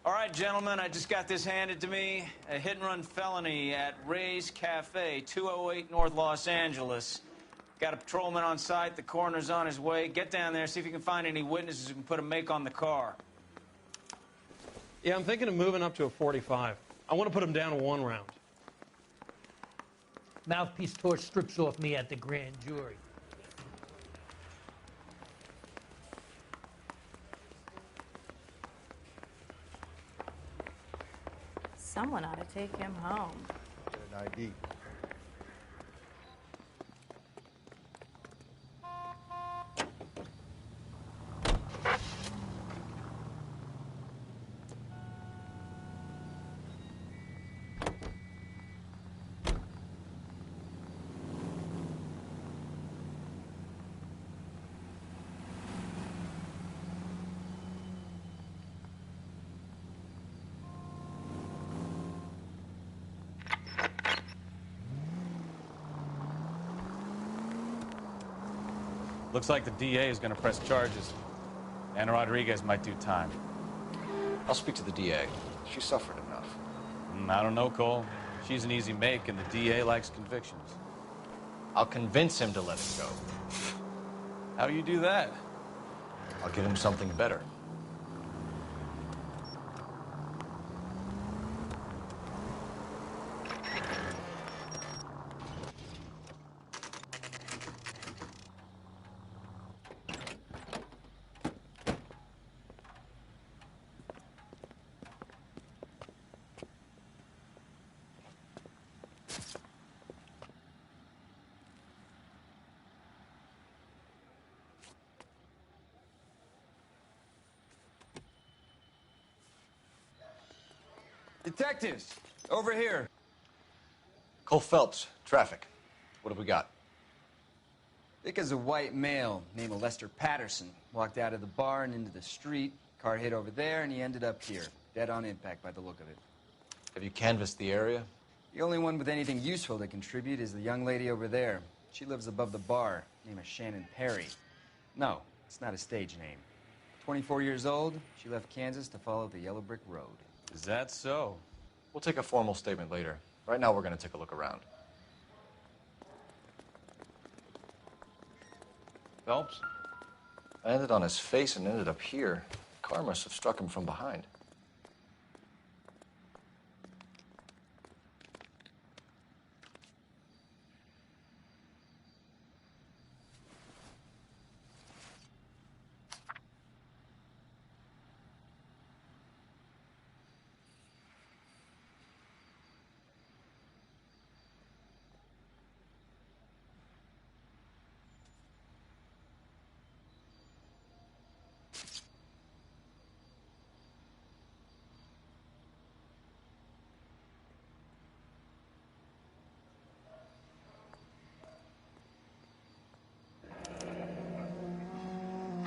All right, gentlemen, I just got this handed to me. A hit-and-run felony at Ray's Cafe, 208 North Los Angeles. Got a patrolman on site. The coroner's on his way. Get down there, see if you can find any witnesses who can put a make on the car. Yeah, I'm thinking of moving up to a 45. I want to put him down to 1 round. Mouthpiece tore strips off me at the grand jury. Someone ought to take him home. Get an ID. Looks like the DA is going to press charges. Anna Rodriguez might do time. I'll speak to the DA. She suffered enough. I don't know, Cole. She's an easy make, and the DA likes convictions. I'll convince him to let it go. How do you do that? I'll give him something better. Detectives, over here. Cole Phelps, traffic. What have we got? Vic is a white male named Lester Patterson. Walked out of the bar and into the street. Car hit over there, and he ended up here. Dead on impact by the look of it. Have you canvassed the area? The only one with anything useful to contribute is the young lady over there. She lives above the bar. Name is Shannon Perry. No, it's not a stage name. 24 years old, she left Kansas to follow the Yellow Brick Road. Is that so? We'll take a formal statement later. Right now, we're going to take a look around. Phelps? I landed on his face and ended up here. The car must have struck him from behind.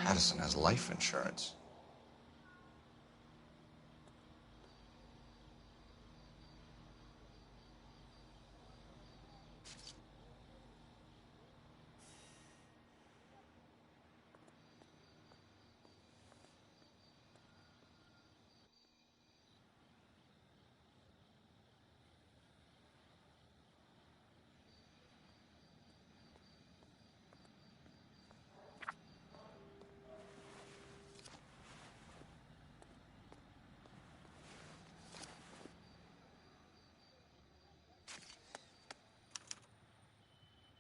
Addison has life insurance.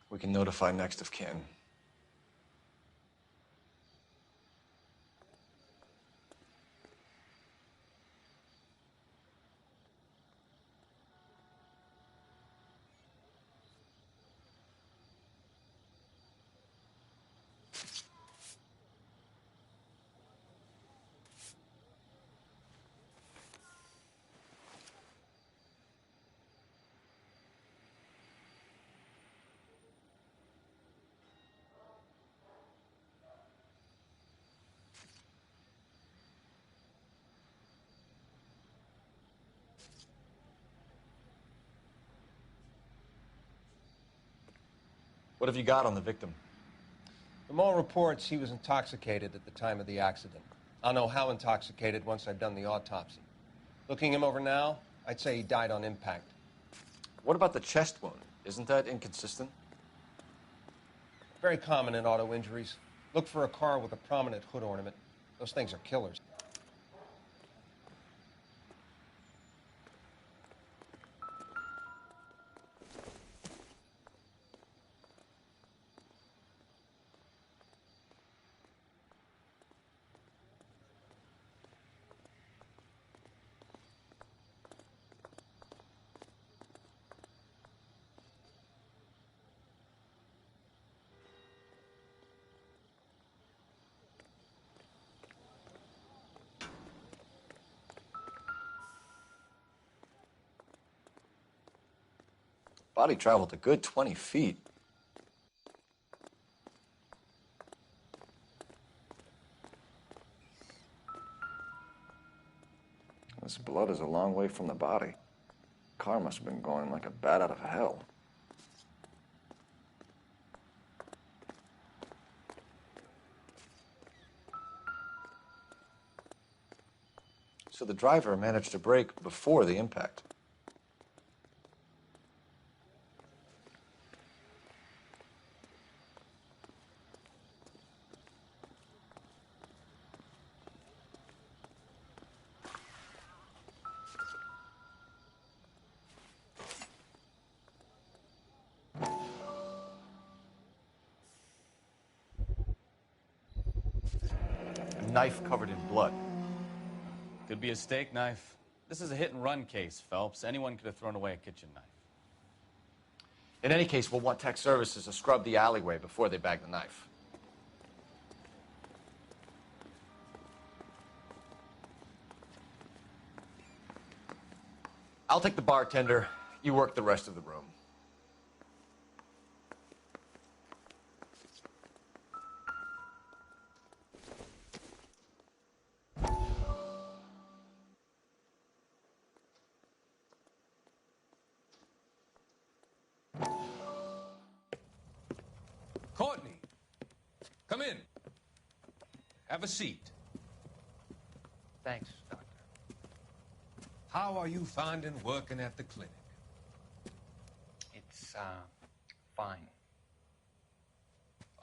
We can notify next of kin. What have you got on the victim? From all reports, he was intoxicated at the time of the accident. I'll know how intoxicated once I've done the autopsy. Looking him over now, I'd say he died on impact. What about the chest wound? Isn't that inconsistent? Very common in auto injuries. Look for a car with a prominent hood ornament. Those things are killers. Body traveled a good 20 feet. This blood is a long way from the body. Car must have been going like a bat out of hell. So the driver managed to brake before the impact. A knife covered in blood. Could be a steak knife. This is a hit-and-run case, Phelps. Anyone could have thrown away a kitchen knife. In any case, we'll want tech services to scrub the alleyway before they bag the knife. I'll take the bartender. You work the rest of the room. Courtney, come in. Have a seat. Thanks, Doctor. How are you finding working at the clinic? It's, fine.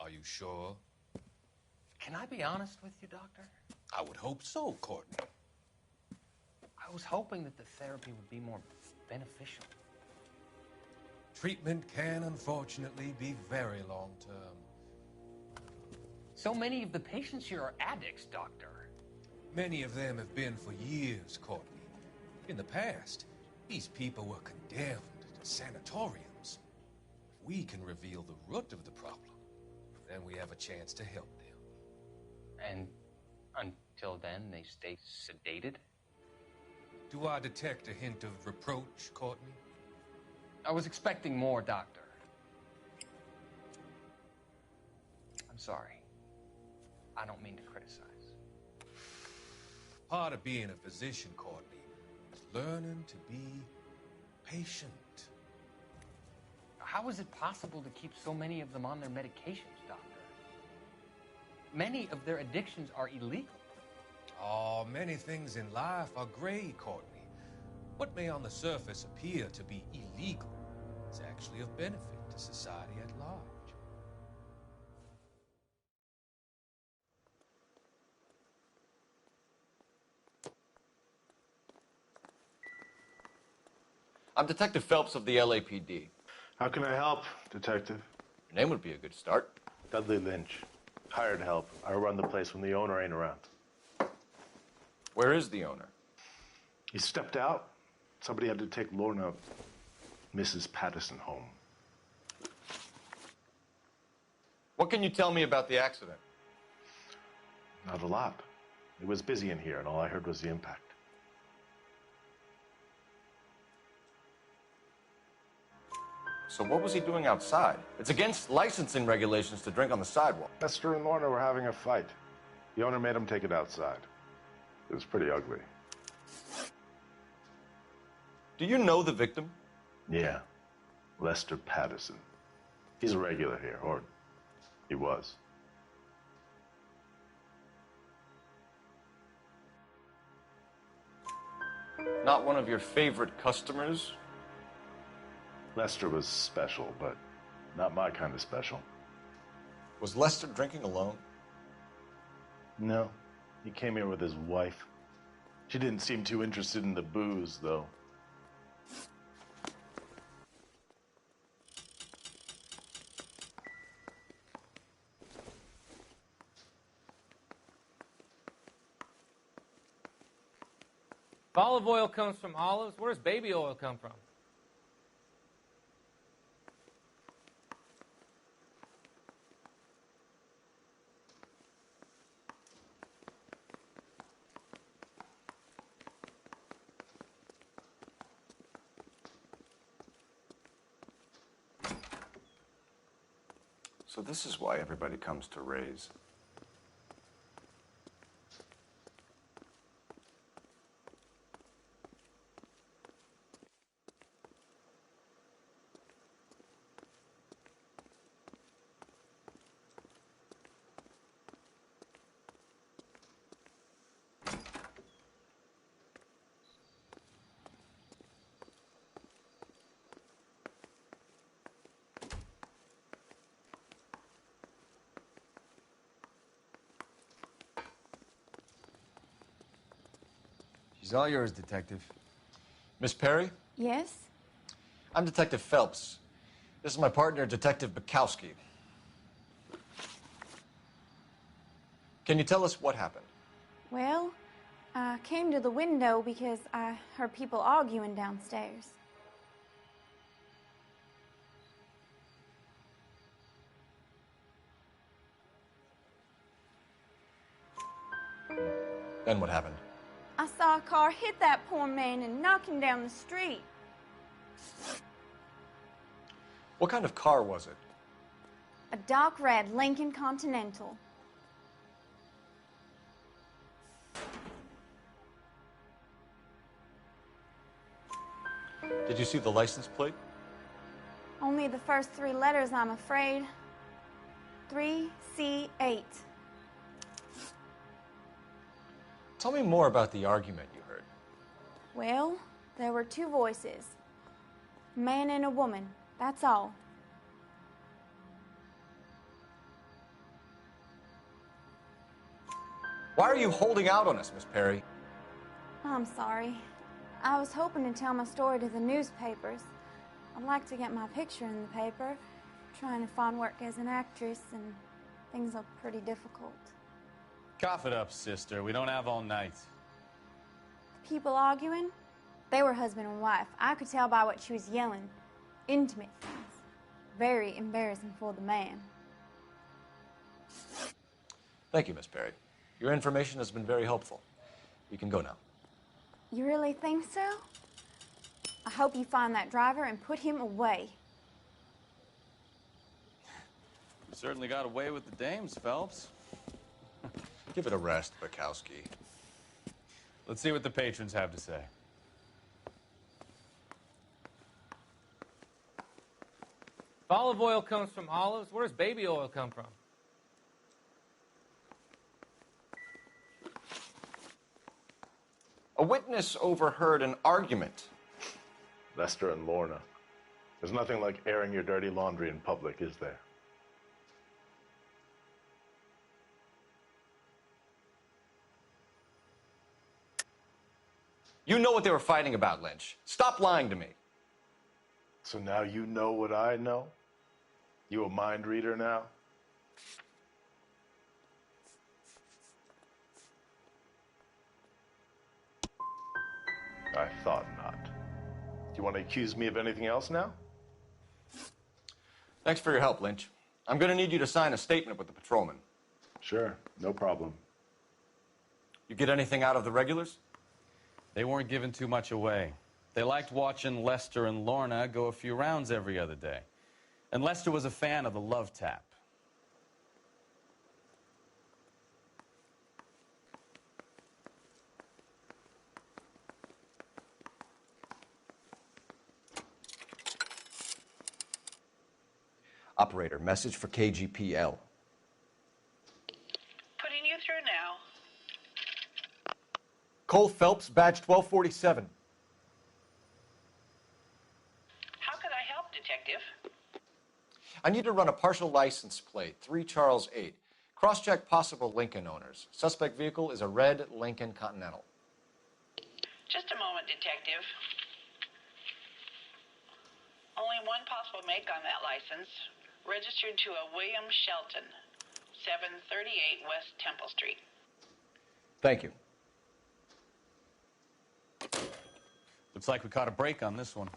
Are you sure? Can I be honest with you, Doctor? I would hope so, Courtney. I was hoping that the therapy would be more beneficial. Treatment can, unfortunately, be very long-term. So many of the patients here are addicts, Doctor. Many of them have been for years, Courtney. In the past, these people were condemned to sanatoriums. If we can reveal the root of the problem, then we have a chance to help them. And until then, they stay sedated? Do I detect a hint of reproach, Courtney? I was expecting more, Doctor. I'm sorry. I don't mean to criticize. Part of being a physician, Courtney, is learning to be patient. How is it possible to keep so many of them on their medications, Doctor? Many of their addictions are illegal. Oh, many things in life are gray, Courtney. What may on the surface appear to be illegal is actually of benefit to society at large. I'm Detective Phelps of the LAPD. How can I help, Detective? Your name would be a good start. Dudley Lynch. Hired help. I run the place when the owner ain't around. Where is the owner? He stepped out. Somebody had to take Lorna, Mrs. Patterson, home. What can you tell me about the accident? Not a lot. It was busy in here, and all I heard was the impact. So what was he doing outside? It's against licensing regulations to drink on the sidewalk. Esther and Lorna were having a fight. The owner made him take it outside. It was pretty ugly. Do you know the victim? Yeah. Lester Patterson. He's a regular here, or he was. Not one of your favorite customers? Lester was special, but not my kind of special. Was Lester drinking alone? No, he came here with his wife. She didn't seem too interested in the booze, though. If olive oil comes from olives, where does baby oil come from? So this is why everybody comes to Ray's. She's all yours, Detective. Miss Perry? Yes? I'm Detective Phelps. This is my partner, Detective Bukowski. Can you tell us what happened? Well, I came to the window because I heard people arguing downstairs. Then what happened? I saw a car hit that poor man and knock him down the street. What kind of car was it? A dark red Lincoln Continental. Did you see the license plate? Only the first three letters, I'm afraid. 3C8. Tell me more about the argument you heard. Well, there were two voices. A man and a woman, that's all. Why are you holding out on us, Miss Perry? I'm sorry. I was hoping to tell my story to the newspapers. I'd like to get my picture in the paper. Trying to find work as an actress, and things look pretty difficult. Cough it up, sister. We don't have all night. The people arguing, they were husband and wife. I could tell by what she was yelling. Intimate things. Very embarrassing for the man. Thank you, Miss Perry. Your information has been very helpful. You can go now. You really think so? I hope you find that driver and put him away. You certainly got away with the dames, Phelps. Give it a rest, Bukowski. Let's see what the patrons have to say. If olive oil comes from olives, where does baby oil come from? A witness overheard an argument. Lester and Lorna. There's nothing like airing your dirty laundry in public, is there? You know what they were fighting about, Lynch. Stop lying to me. So now you know what I know? You a mind reader now? I thought not. Do you want to accuse me of anything else now? Thanks for your help, Lynch. I'm going to need you to sign a statement with the patrolman. Sure, no problem. You get anything out of the regulars? They weren't giving too much away. They liked watching Lester and Lorna go a few rounds every other day. And Lester was a fan of the love tap. Operator, message for KGPL. Putting you through now. Cole Phelps, badge 1247. How could I help, Detective? I need to run a partial license plate, 3 Charles 8. Cross-check possible Lincoln owners. Suspect vehicle is a red Lincoln Continental. Just a moment, Detective. Only one possible make on that license. Registered to a William Shelton, 738 West Temple Street. Thank you. Looks like we caught a break on this one.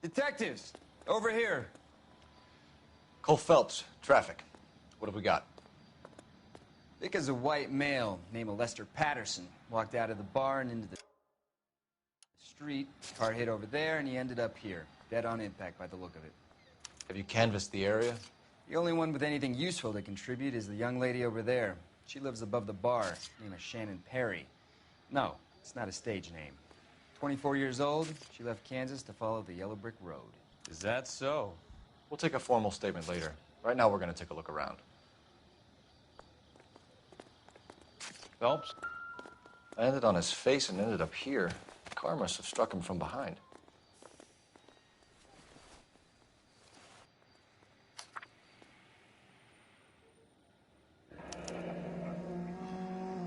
Detectives, over here. Cole Phelps, traffic. What have we got? Thick as a white male named Lester Patterson walked out of the bar and into the street. Car hit over there, and he ended up here, dead on impact by the look of it. Have you canvassed the area? The only one with anything useful to contribute is the young lady over there. She lives above the bar, name is Shannon Perry. No, it's not a stage name. 24 years old, she left Kansas to follow the yellow brick road. Is that so? We'll take a formal statement later. Right now, we're going to take a look around. Phelps? Landed on his face and ended up here. The car must have struck him from behind.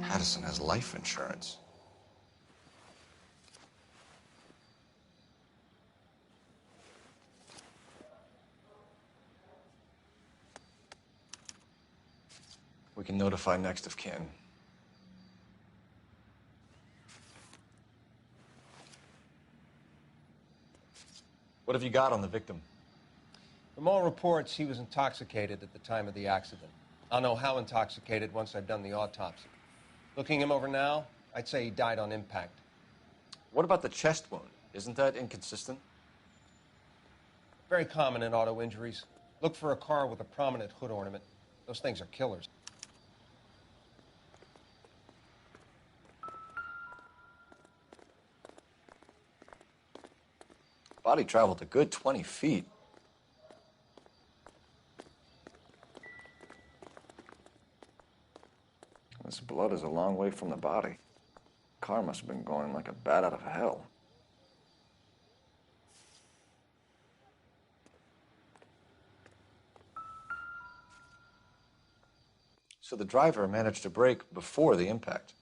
Patterson has life insurance. We can notify next of kin. What have you got on the victim? From all reports, he was intoxicated at the time of the accident. I'll know how intoxicated once I've done the autopsy. Looking him over now, I'd say he died on impact. What about the chest wound? Isn't that inconsistent? Very common in auto injuries. Look for a car with a prominent hood ornament. Those things are killers. Body traveled a good 20 feet. This blood is a long way from the body. Car must have been going like a bat out of hell. So the driver managed to brake before the impact.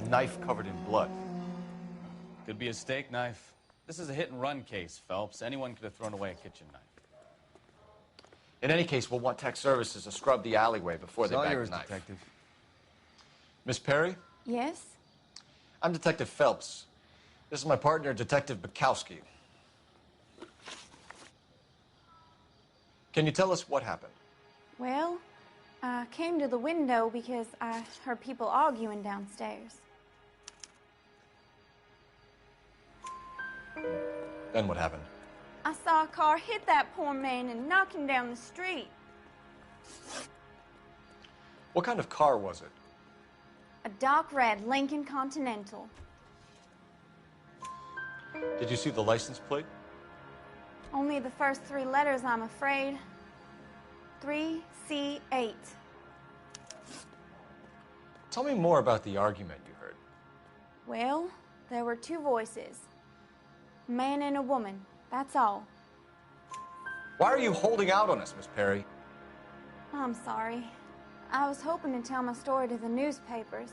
Knife covered in blood. Could be a steak knife. This is a hit-and-run case, Phelps. Anyone could have thrown away a kitchen knife. In any case, we'll want tech services to scrub the alleyway before they bag the knife. Detective. Miss Perry? Yes? I'm Detective Phelps. This is my partner, Detective Bukowski. Can you tell us what happened? Well, I came to the window because I heard people arguing downstairs. Then what happened? I saw a car hit that poor man and knock him down the street. What kind of car was it? A dark red Lincoln Continental. Did you see the license plate? Only the first 3 letters, I'm afraid. 3C8. Tell me more about the argument you heard. Well, There were two voices. A man and a woman. That's all. Why are you holding out on us, Miss Perry? I'm sorry. I was hoping to tell my story to the newspapers.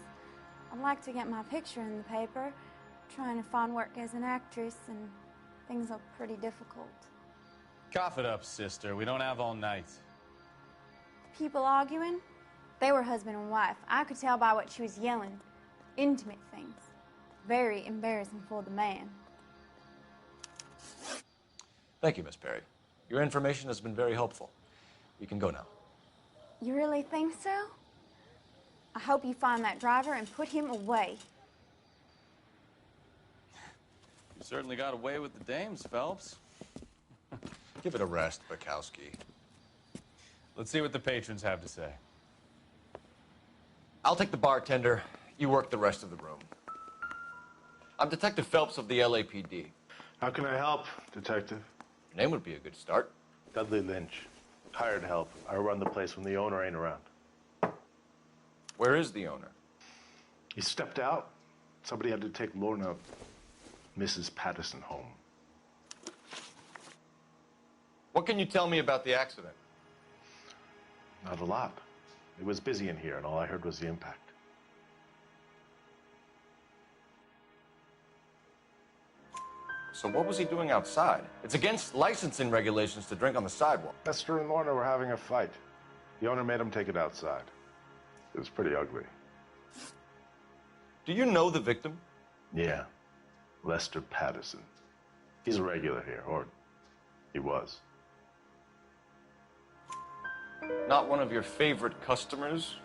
I'd like to get my picture in the paper. Trying to find work as an actress, and things are pretty difficult. Cough it up, sister. We don't have all night. People arguing? They were husband and wife. I could tell by what she was yelling. Intimate things. Very embarrassing for the man. Thank you, Miss Perry. Your information has been very helpful. You can go now. You really think so? I hope you find that driver and put him away. You certainly got away with the dames, Phelps. Give it a rest, Bukowski. Let's see what the patrons have to say. I'll take the bartender. You work the rest of the room. I'm Detective Phelps of the LAPD. How can I help, Detective? Your name would be a good start. Dudley Lynch. Hired help. I run the place when the owner ain't around. Where is the owner? He stepped out. Somebody had to take Lorna, Mrs. Patterson, home. What can you tell me about the accident? Not a lot. It was busy in here, and all I heard was the impact. So what was he doing outside? It's against licensing regulations to drink on the sidewalk. Lester and Lorna were having a fight. The owner made him take it outside. It was pretty ugly. Do you know the victim? Yeah. Lester Patterson. He's a regular here, or he was. Not one of your favorite customers?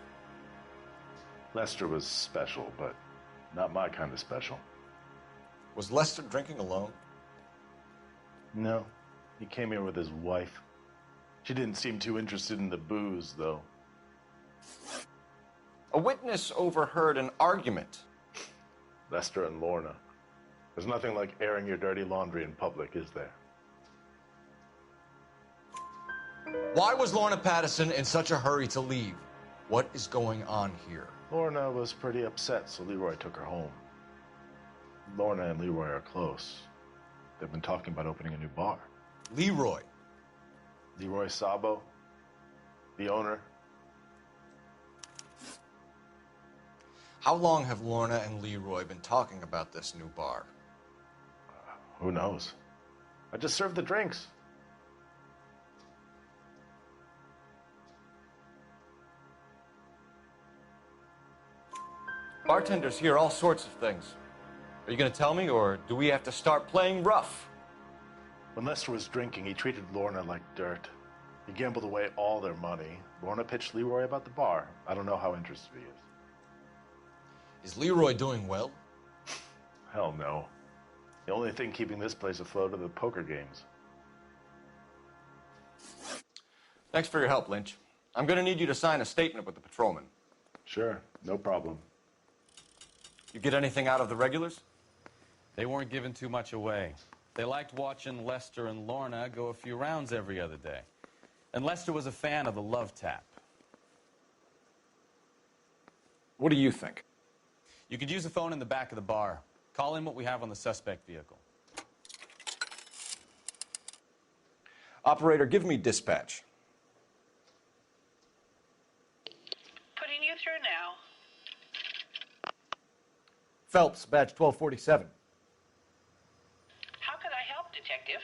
Lester was special, but not my kind of special. Was Lester drinking alone? No. He came here with his wife. She didn't seem too interested in the booze, though. A witness overheard an argument. Lester and Lorna. There's nothing like airing your dirty laundry in public, is there? Why was Lorna Patterson in such a hurry to leave? What is going on here? Lorna was pretty upset, so Leroy took her home. Lorna and Leroy are close. They've been talking about opening a new bar. Leroy? Leroy Sabo, the owner. How long have Lorna and Leroy been talking about this new bar? Who knows? I just served the drinks. Bartenders hear all sorts of things. Are you going to tell me, or do we have to start playing rough? When Lester was drinking, he treated Lorna like dirt. He gambled away all their money. Lorna pitched Leroy about the bar. I don't know how interested he is. Is Leroy doing well? Hell no. The only thing keeping this place afloat are the poker games. Thanks for your help, Lynch. I'm going to need you to sign a statement with the patrolman. Sure, no problem. You get anything out of the regulars? They weren't giving too much away. They liked watching Lester and Lorna go a few rounds every other day. And Lester was a fan of the love tap. What do you think? You could use the phone in the back of the bar. Call in what we have on the suspect vehicle. Operator, give me dispatch. Putting you through now. Phelps, badge 1247. How could I help, Detective?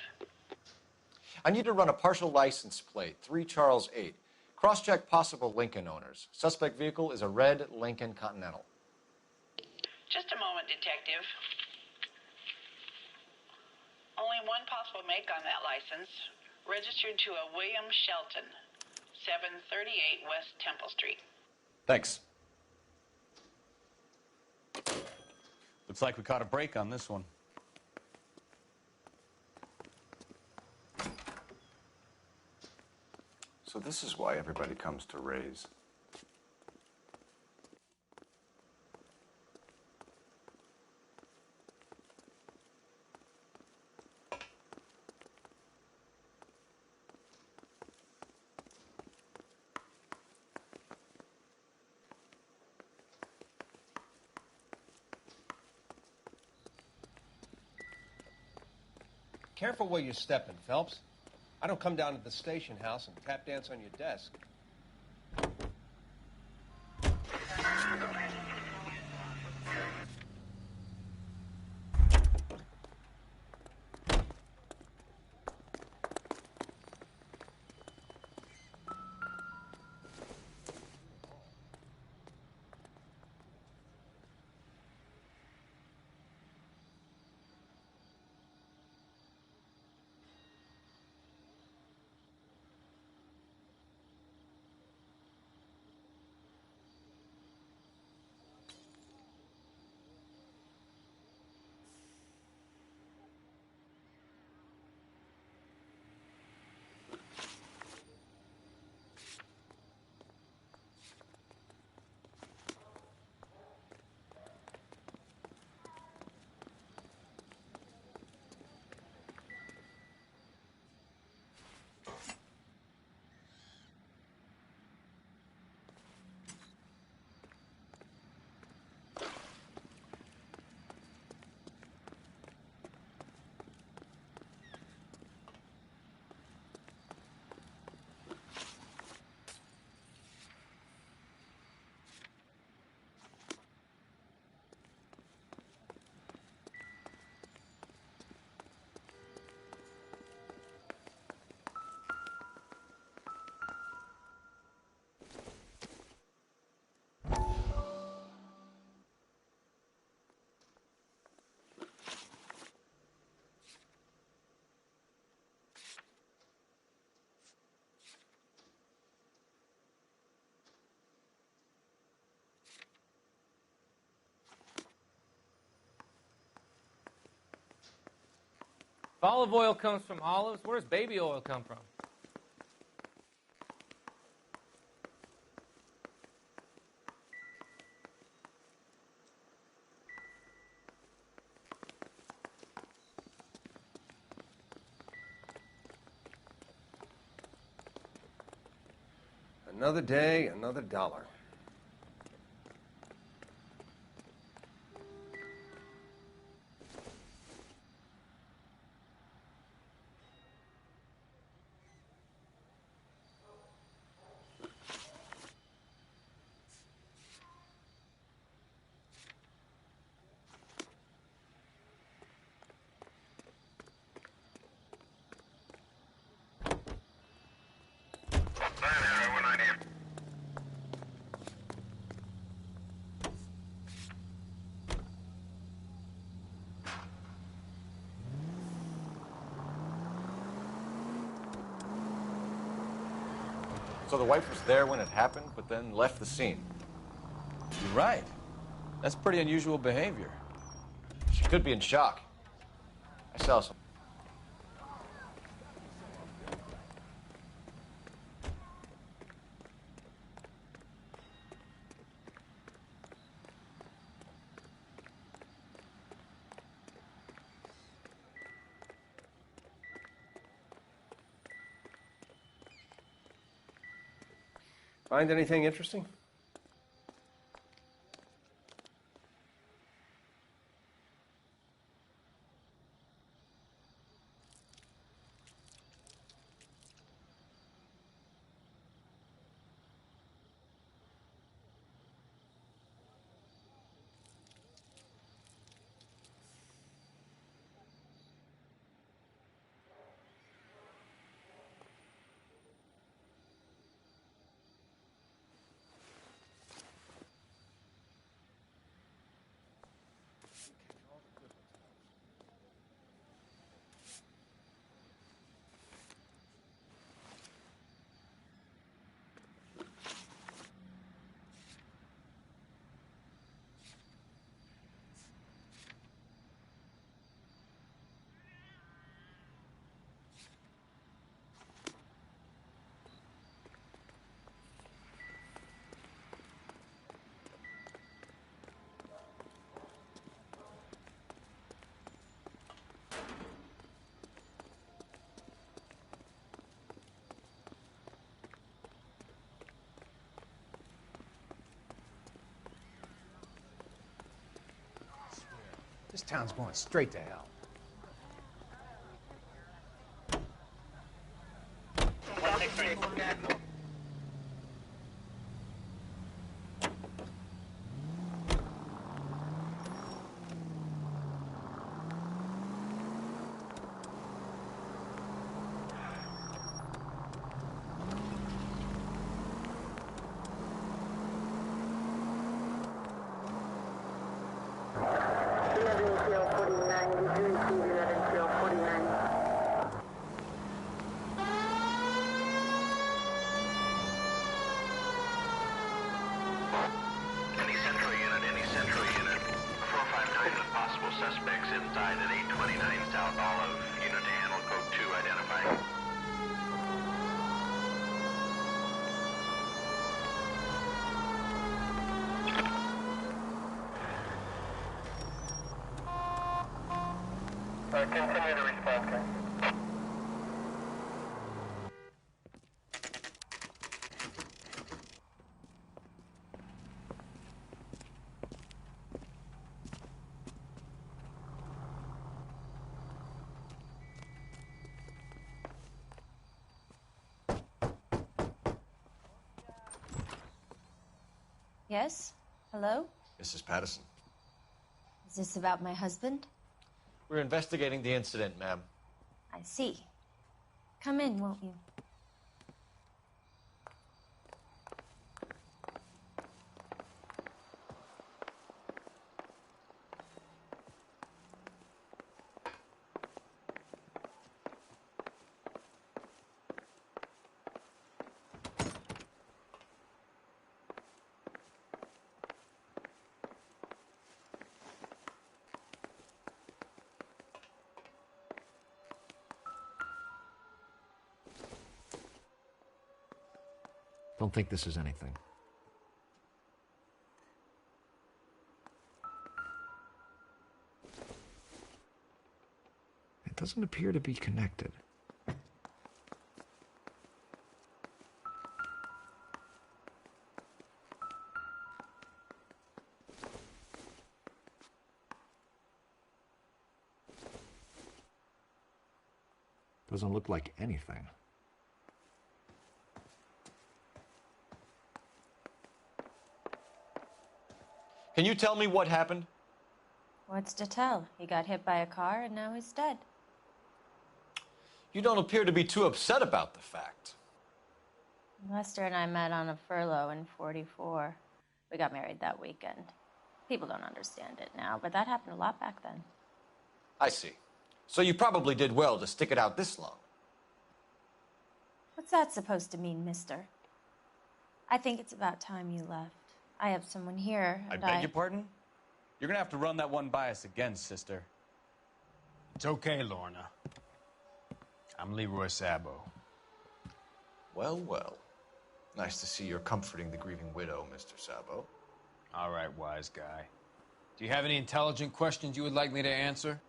I need to run a partial license plate, 3 Charles 8. Cross-check possible Lincoln owners. Suspect vehicle is a red Lincoln Continental. Just a moment, Detective. Only one possible make on that license. Registered to a William Shelton, 738 West Temple Street. Thanks. Looks like we caught a break on this one. So this is why everybody comes to Ray's. Careful where you're stepping, Phelps. I don't come down to the station house and tap dance on your desk. If olive oil comes from olives, where does baby oil come from? Another day, another dollar. So the wife was there when it happened, but then left the scene. You're right. That's pretty unusual behavior. She could be in shock. I saw some. Find anything interesting? This town's going straight to hell. Suspects inside at 829 South Olive. Unit to handle code 2 identified. Continue to respond, sir. Yes? Hello? Mrs. Patterson. Is this about my husband? We're investigating the incident, ma'am. I see. Come in, won't you? Don't think this is anything. It doesn't appear to be connected. Doesn't look like anything. Can you tell me what happened? What's to tell? He got hit by a car and now he's dead. You don't appear to be too upset about the fact. Lester and I met on a furlough in '44. We got married that weekend. People don't understand it now, but that happened a lot back then. I see. So you probably did well to stick it out this long. What's that supposed to mean, mister? I think it's about time you left. I have someone here, I and beg your pardon? You're gonna have to run that one by us again, sister. It's okay, Lorna. I'm Leroy Sabo. Well, well. Nice to see you're comforting the grieving widow, Mr. Sabo. All right, wise guy. Do you have any intelligent questions you would like me to answer?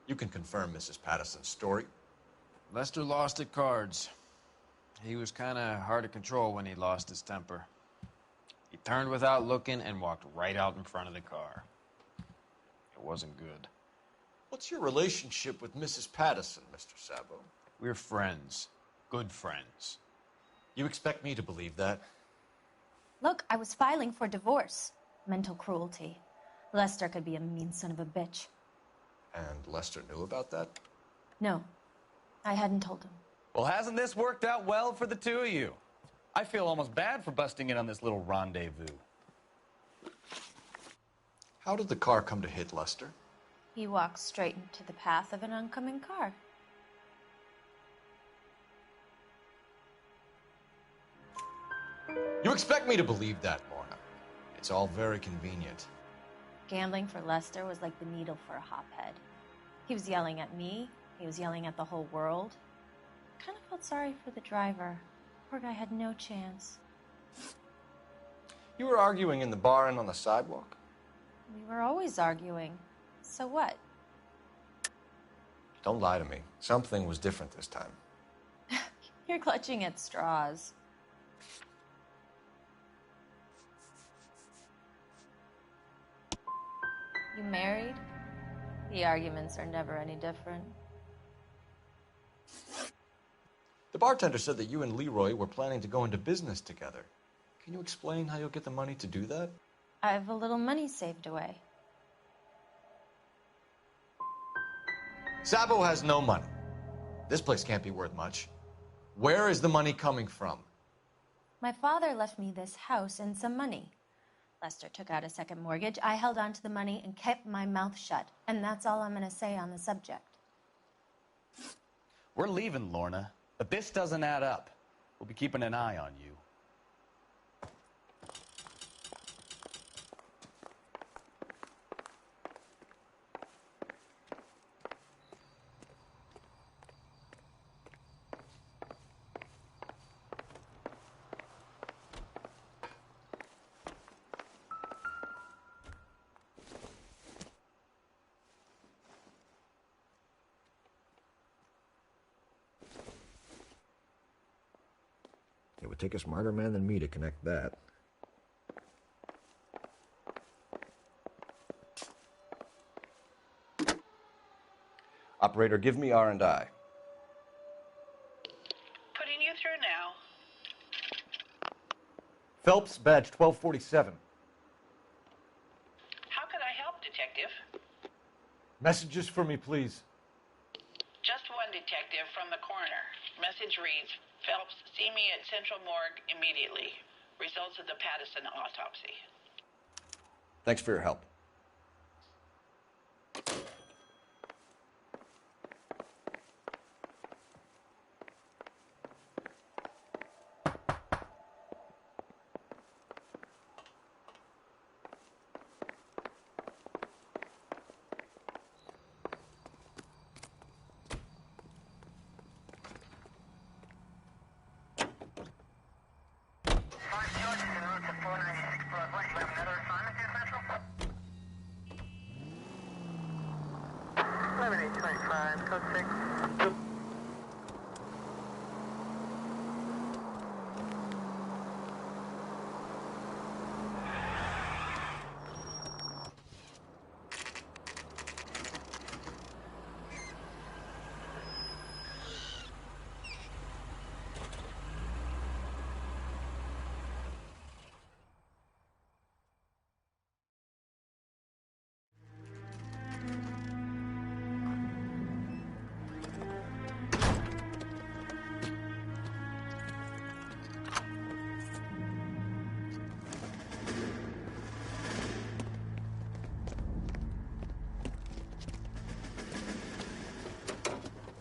You can confirm Mrs. Patterson's story. Lester lost at cards. He was kind of hard to control when he lost his temper. He turned without looking and walked right out in front of the car. It wasn't good. What's your relationship with Mrs. Patterson, Mr. Sabo? We're friends. Good friends. You expect me to believe that? Look, I was filing for divorce. Mental cruelty. Lester could be a mean son of a bitch. And Lester knew about that? No, I hadn't told him. Well, hasn't this worked out well for the two of you? I feel almost bad for busting in on this little rendezvous. How did the car come to hit Lester? He walked straight into the path of an oncoming car. You expect me to believe that, Lorna. It's all very convenient. Gambling for Lester was like the needle for a hophead. He was yelling at me. He was yelling at the whole world. I kind of felt sorry for the driver. Poor guy had no chance. You were arguing in the bar and on the sidewalk? We were always arguing. So what? Don't lie to me. Something was different this time. You're clutching at straws. You married? The arguments are never any different. The bartender said that you and Leroy were planning to go into business together. Can you explain how you'll get the money to do that? I have a little money saved away. Sabo has no money. This place can't be worth much. Where is the money coming from? My father left me this house and some money. Lester took out a second mortgage. I held on to the money and kept my mouth shut. And that's all I'm going to say on the subject. We're leaving, Lorna, but this doesn't add up. We'll be keeping an eye on you. It would take a smarter man than me to connect that. Operator, give me R&I. Putting you through now. Phelps, badge 1247. How could I help, Detective? Messages for me, please. Just one detective from the coroner. Message reads, Phelps, see me at Central Morgue immediately. Results of the Pattison autopsy. Thanks for your help.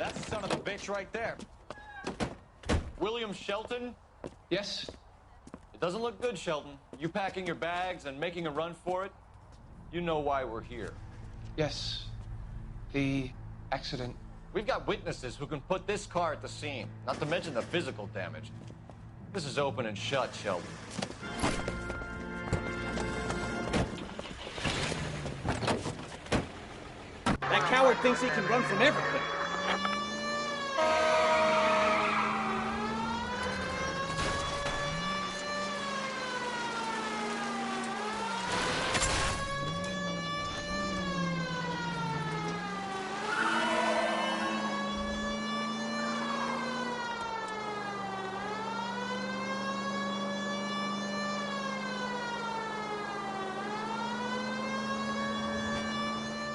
That's the son of the bitch right there. William Shelton? Yes? It doesn't look good, Shelton. You packing your bags and making a run for it? You know why we're here. Yes. The accident. We've got witnesses who can put this car at the scene, not to mention the physical damage. This is open and shut, Shelton. That coward thinks he can run from everything.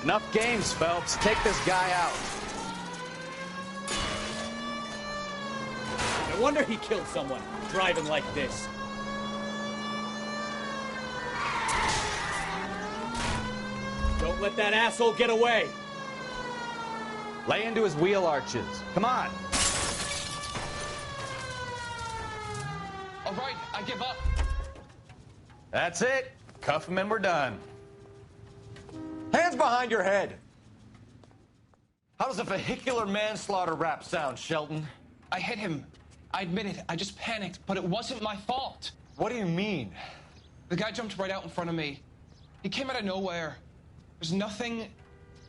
Enough games, Phelps. Take this guy out. No wonder he killed someone, driving like this. Don't let that asshole get away. Lay into his wheel arches. Come on. All right, I give up. That's it. Cuff him and we're done. Hands behind your head! How does a vehicular manslaughter rap sound, Shelton? I hit him. I admit it. I just panicked, but it wasn't my fault. What do you mean? The guy jumped right out in front of me. He came out of nowhere. There's nothing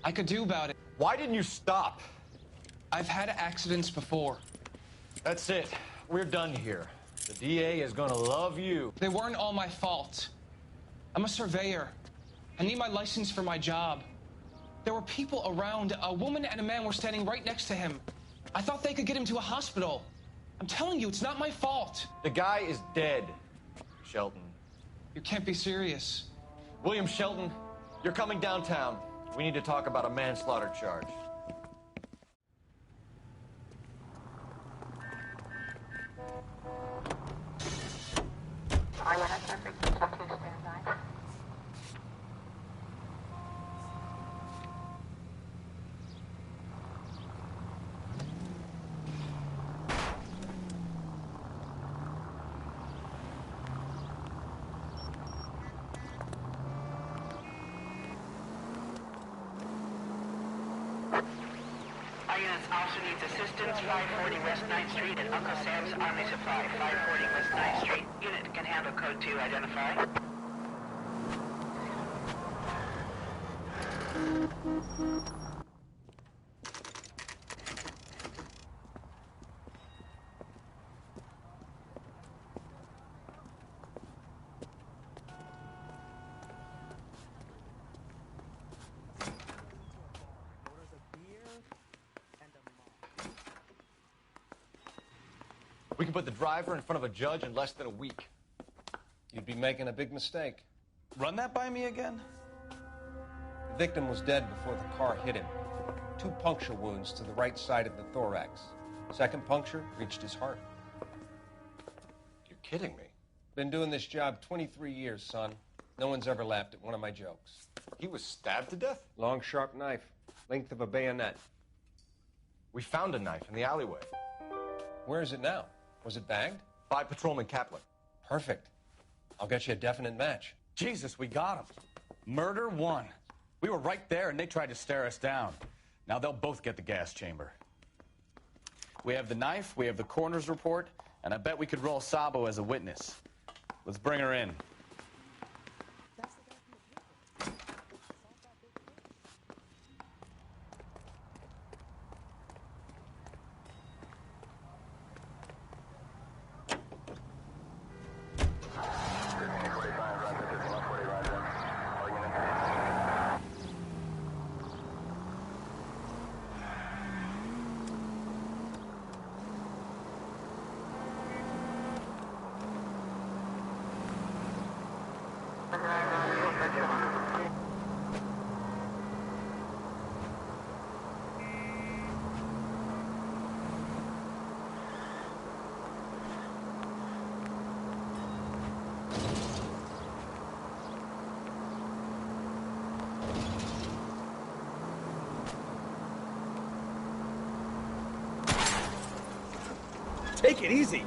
I could do about it. Why didn't you stop? I've had accidents before. That's it. We're done here. The DA is gonna love you. They weren't all my fault. I'm a surveyor. I need my license for my job. There were people around. A woman and a man were standing right next to him. I thought they could get him to a hospital. I'm telling you, it's not my fault. The guy is dead, Shelton. You can't be serious. William Shelton, you're coming downtown. We need to talk about a manslaughter charge. Our units also needs assistance. 540 West 9th Street at Uncle Sam's Army Supply. 540 West 9th Street. Unit can handle code 2. Identify. We can put the driver in front of a judge in less than a week. You'd be making a big mistake. Run that by me again? The victim was dead before the car hit him. 2 puncture wounds to the right side of the thorax. Second puncture reached his heart. You're kidding me. Been doing this job 23 years, son. No one's ever laughed at one of my jokes. He was stabbed to death? Long, sharp knife. Length of a bayonet. We found a knife in the alleyway. Where is it now? Was it bagged? By Patrolman Kaplan. Perfect. I'll get you a definite match. Jesus, we got him. Murder 1. We were right there, and they tried to stare us down. Now they'll both get the gas chamber. We have the knife, we have the coroner's report, and I bet we could roll Sabo as a witness. Let's bring her in. Take it easy.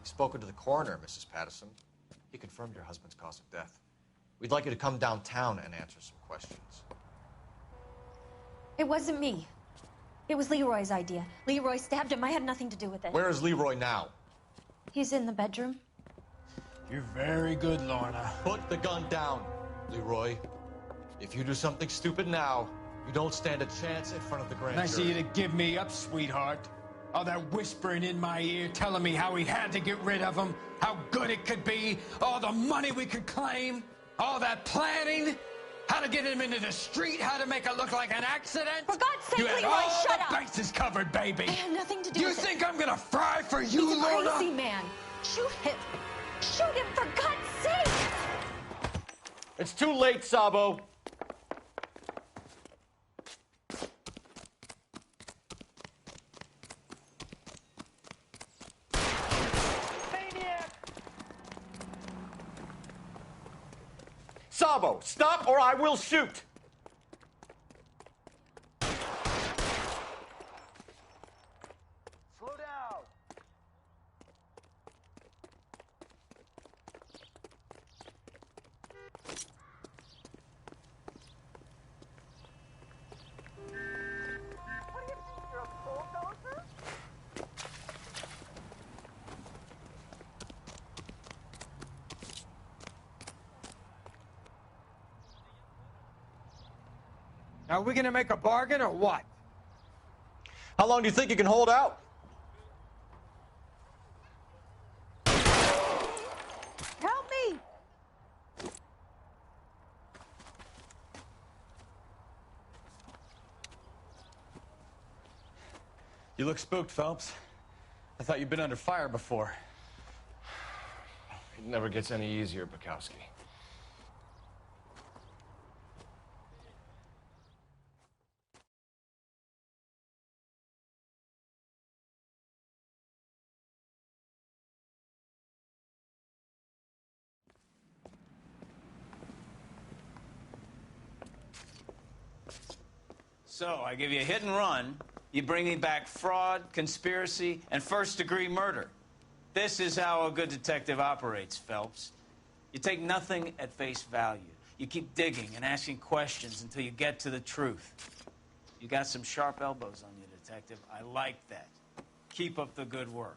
Spoken to the coroner, Mrs. Patterson. He confirmed your husband's cause of death. We'd like you to come downtown and answer some questions. It wasn't me. It was Leroy's idea. Leroy stabbed him. I had nothing to do with it. Where is Leroy now? He's in the bedroom. You're very good, Lorna. Put the gun down, Leroy. If you do something stupid now, you don't stand a chance in front of the grand Nice of jury. you to give me up, sweetheart. All that whispering in my ear, telling me how we had to get rid of him, how good it could be, all the money we could claim, all that planning, how to get him into the street, how to make it look like an accident. For God's sake, you had Leroy, all shut the up. bases covered, baby. I had nothing to do You with it. think I'm gonna fry for you, He's a Lorna? crazy man. Shoot him. Shoot him, for God's sake. It's too late, Sabo. Sabo, stop or I will shoot! Slow down. Are we gonna make a bargain or what? How long do you think you can hold out? Help me! You look spooked, Phelps. I thought you'd been under fire before. It never gets any easier, Bukowski. So, I give you a hit and run. You bring me back fraud, conspiracy, and first-degree murder. This is how a good detective operates, Phelps. You take nothing at face value. You keep digging and asking questions until you get to the truth. You got some sharp elbows on you, detective. I like that. Keep up the good work.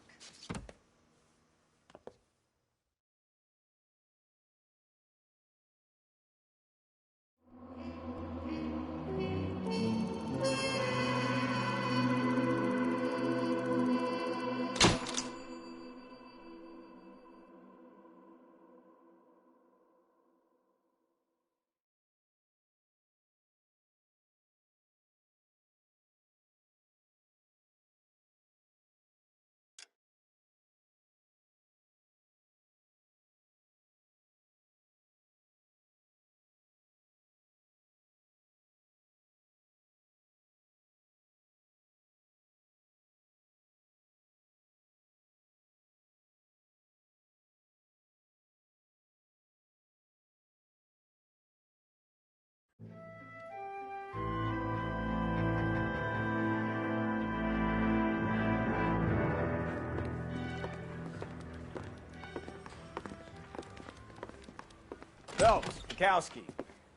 Phelps, Bukowski.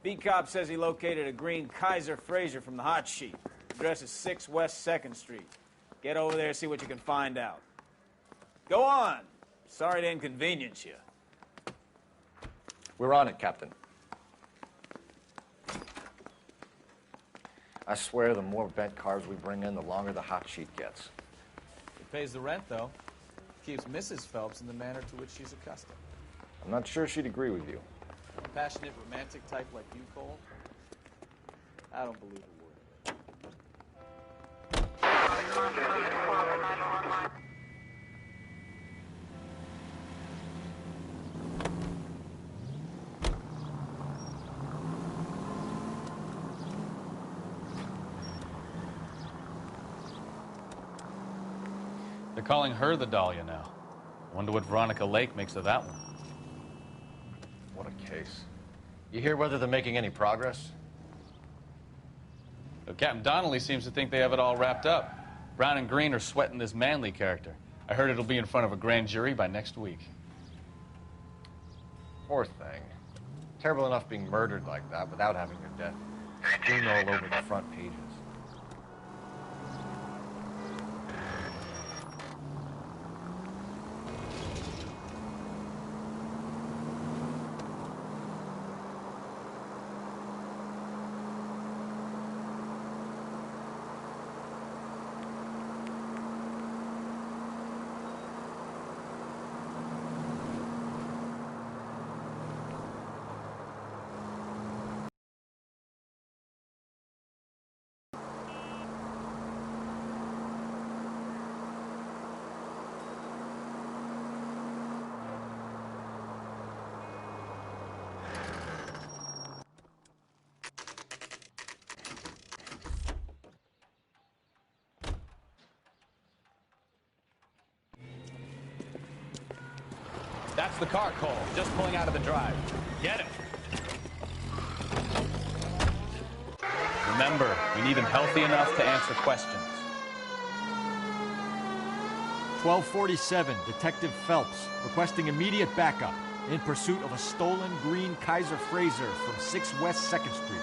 B-Cop says he located a green Kaiser Fraser from the hot sheet. Address is 6 West 2nd Street. Get over there and see what you can find out. Go on. Sorry to inconvenience you. We're on it, Captain. I swear the more bent cars we bring in, the longer the hot sheet gets. It pays the rent, though. Keeps Mrs. Phelps in the manner to which she's accustomed. I'm not sure she'd agree with you. A passionate, romantic type like you, Cole? I don't believe a word of it. They're calling her the Dahlia now. Wonder what Veronica Lake makes of that one. What a case. You hear whether they're making any progress? Well, Captain Donnelly seems to think they have it all wrapped up. Brown and Green are sweating this Manley character. I heard it'll be in front of a grand jury by next week. Poor thing. Terrible enough being murdered like that without having your death strewn all over the front pages. That's the car, Cole. Just pulling out of the drive. Get it. Remember, we need him healthy enough to answer questions. 1247, Detective Phelps, requesting immediate backup in pursuit of a stolen green Kaiser Fraser from 6 West 2nd Street.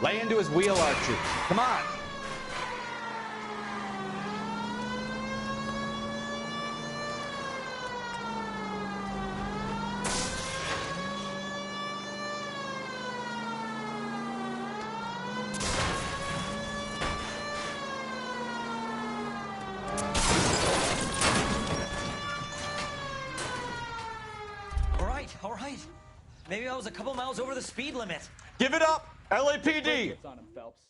Lay into his wheel, Archie. Come on. Maybe I was a couple miles over the speed limit. Give it up! LAPD! It's on him, Phelps.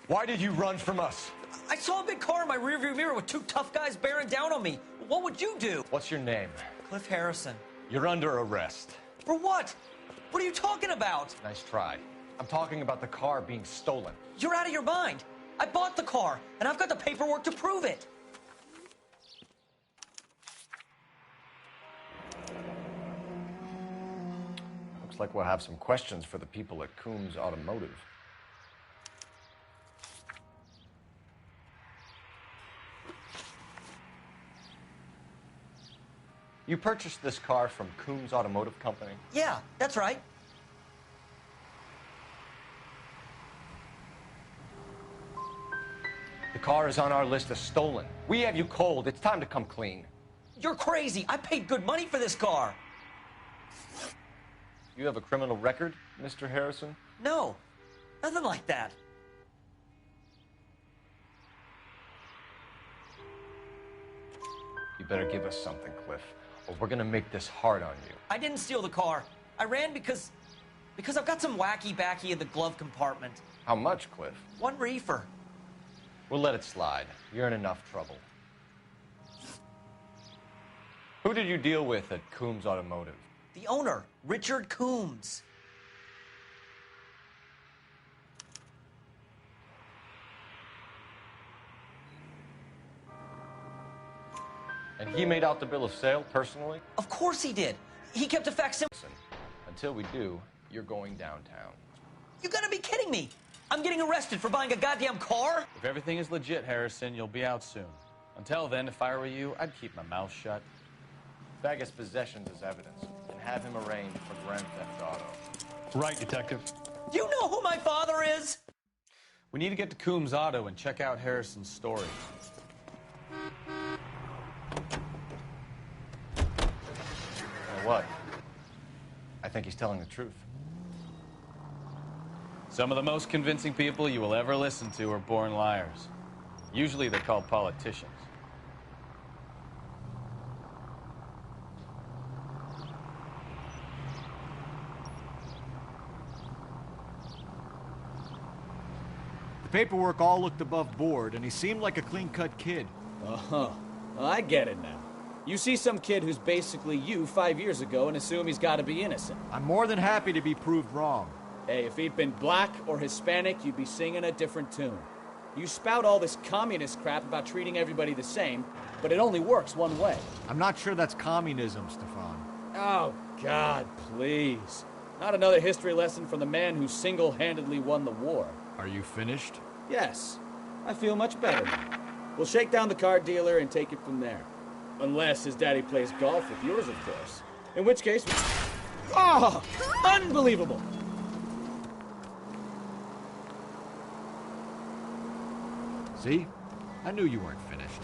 Why did you run from us? I saw a big car in my rearview mirror with two tough guys bearing down on me. What would you do? What's your name? Cliff Harrison. You're under arrest. For what? What are you talking about? Nice try. I'm talking about the car being stolen. You're out of your mind. I bought the car, and I've got the paperwork to prove it. Looks like we'll have some questions for the people at Coombs Automotive. You purchased this car from Coombs Automotive Company? Yeah, that's right. The car is on our list as stolen. We have you cold. It's time to come clean. You're crazy. I paid good money for this car. You have a criminal record, Mr. Harrison? No, nothing like that. You better give us something, Cliff, or we're gonna make this hard on you. I didn't steal the car. I ran because I've got some wacky-backy in the glove compartment. How much, Cliff? 1 reefer. We'll let it slide. You're in enough trouble. Who did you deal with at Coombs Automotive? The owner, Richard Coombs. And he made out the bill of sale personally? Of course he did. He kept a facsimile. Listen, until we do, you're going downtown. You gotta be kidding me. I'm getting arrested for buying a goddamn car? If everything is legit, Harrison, you'll be out soon. Until then, if I were you, I'd keep my mouth shut. Bag his possessions as evidence and have him arraigned for grand theft auto. Right, Detective. Do you know who my father is? We need to get to Coombs Auto and check out Harrison's story. What? I think he's telling the truth. Some of the most convincing people you will ever listen to are born liars. Usually they're called politicians. The paperwork all looked above board, and he seemed like a clean-cut kid. Uh-huh. Well, I get it now. You see some kid who's basically you 5 years ago and assume he's got to be innocent. I'm more than happy to be proved wrong. Hey, if he'd been black or Hispanic, you'd be singing a different tune. You spout all this communist crap about treating everybody the same, but it only works one way. I'm not sure that's communism, Stefan. Oh, God, please. Not another history lesson from the man who single-handedly won the war. Are you finished? Yes. I feel much better now. We'll shake down the car dealer and take it from there. Unless his daddy plays golf with yours, of course. In which case... Oh! Unbelievable! See? I knew you weren't finished.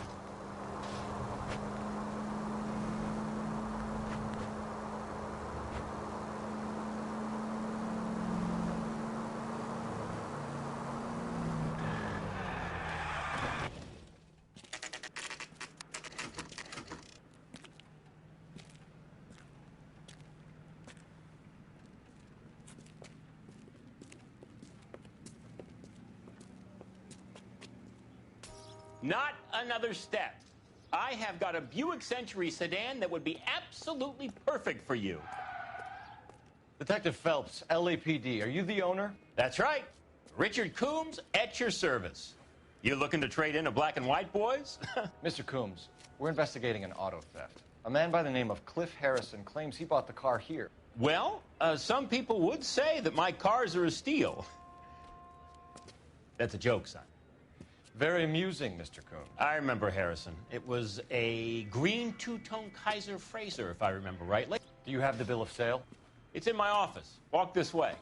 Not another step. I have got a Buick Century sedan that would be absolutely perfect for you. Detective Phelps, LAPD, are you the owner? That's right. Richard Coombs at your service. You looking to trade in a black and white, boys? Mr. Coombs, we're investigating an auto theft. A man by the name of Cliff Harrison claims he bought the car here. Well, some people would say that my cars are a steal. That's a joke, son. Very amusing, Mr. Coombs. I remember Harrison. It was a green two-tone Kaiser Frazer, if I remember rightly. Do you have the bill of sale? It's in my office. Walk this way.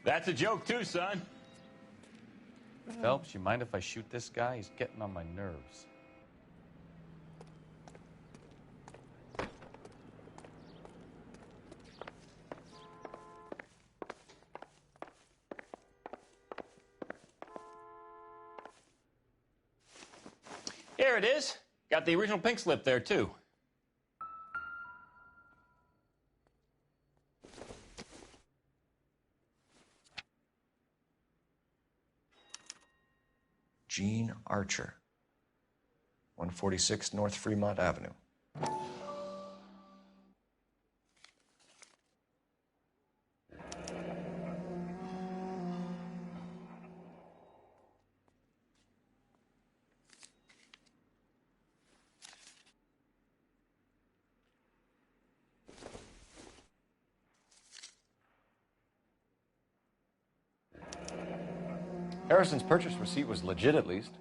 That's a joke, too, son. Phelps, you mind if I shoot this guy? He's getting on my nerves. Here it is. Got the original pink slip there, too. Gene Archer, 146 North Fremont Avenue. Harrison's purchase receipt was legit, at least.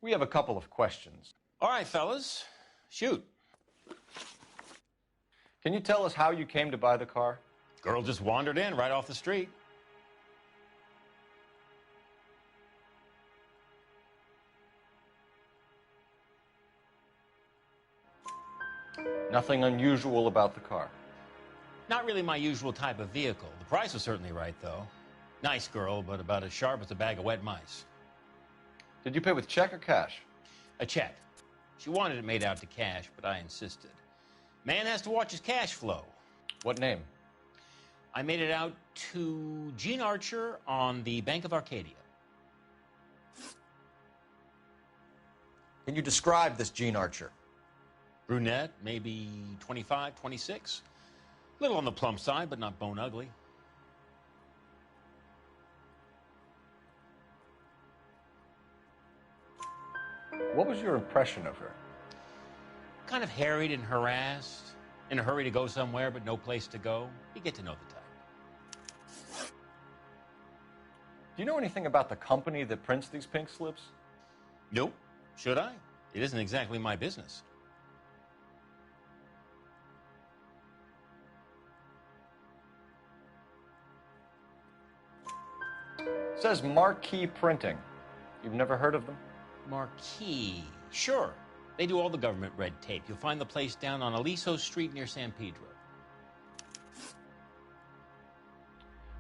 We have a couple of questions. All right, fellas. Shoot. Can you tell us how you came to buy the car? Girl just wandered in right off the street. Nothing unusual about the car. Not really my usual type of vehicle. The price was certainly right, though. Nice girl, but about as sharp as a bag of wet mice. Did you pay with check or cash? A check. She wanted it made out to cash, but I insisted. Man has to watch his cash flow. What name? I made it out to Gene Archer on the Bank of Arcadia. Can you describe this Gene Archer? Brunette, maybe 25, 26. Little on the plump side, but not bone ugly. What was your impression of her? Kind of harried and harassed, in a hurry to go somewhere, but no place to go. You get to know the type. Do you know anything about the company that prints these pink slips? Nope. Should I? It isn't exactly my business. It says Marquee Printing. You've never heard of them? Marquee. Sure. They do all the government red tape. You'll find the place down on Aliso Street near San Pedro.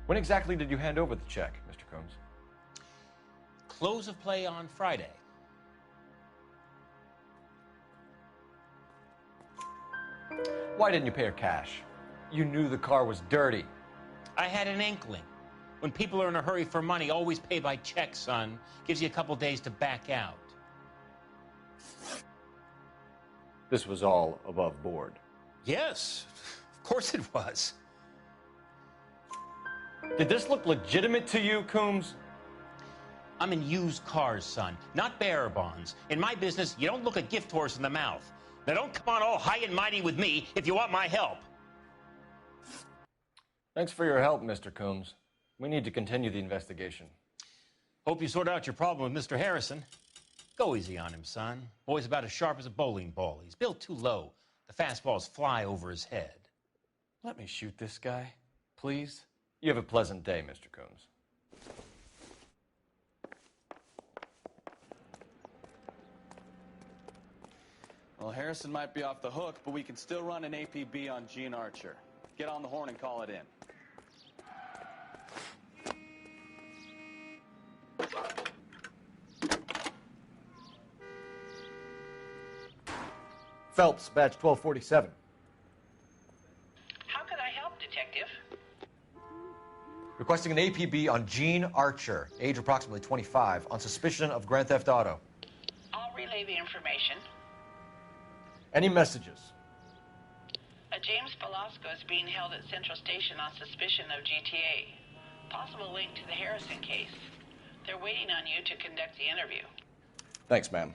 When exactly did you hand over the check, Mr. Combs? Close of play on Friday. Why didn't you pay her cash? You knew the car was dirty. I had an inkling. When people are in a hurry for money, always pay by check, son. Gives you a couple days to back out. This was all above board. Yes, of course it was. Did this look legitimate to you, Coombs? I'm in used cars, son, not bearer bonds. In my business, you don't look a gift horse in the mouth. Now don't come on all high and mighty with me if you want my help. Thanks for your help, Mr. Coombs. We need to continue the investigation. Hope you sort out your problem with Mr. Harrison. Go easy on him, son. Boy's about as sharp as a bowling ball. He's built too low. The fastballs fly over his head. Let me shoot this guy, please. You have a pleasant day, Mr. Coombs. Well, Harrison might be off the hook, but we can still run an APB on Gene Archer. Get on the horn and call it in. Phelps, badge 1247. How could I help, Detective? Requesting an APB on Gene Archer, age approximately 25, on suspicion of Grand Theft Auto. I'll relay the information. Any messages? A James Velasco is being held at Central Station on suspicion of GTA. Possible link to the Harrison case. They're waiting on you to conduct the interview. Thanks, ma'am.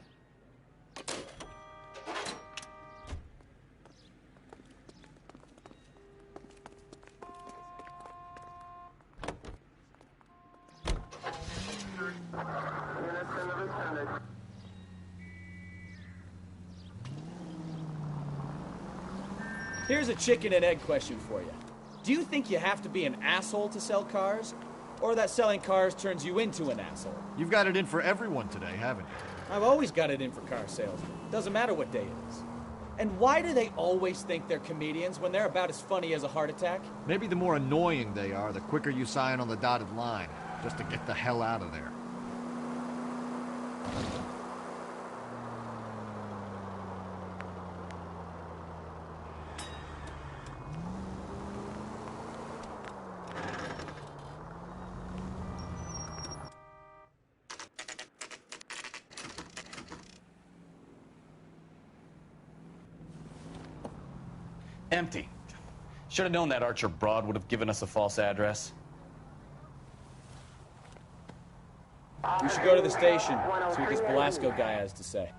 Here's a chicken and egg question for you. Do you think you have to be an asshole to sell cars? Or that selling cars turns you into an asshole? You've got it in for everyone today, haven't you? I've always got it in for car salesmen. Doesn't matter what day it is. And why do they always think they're comedians when they're about as funny as a heart attack? Maybe the more annoying they are, the quicker you sign on the dotted line, just to get the hell out of there. Empty. Should have known that Archer broad would have given us a false address. We should go to the station, see what this Velasco guy has to say.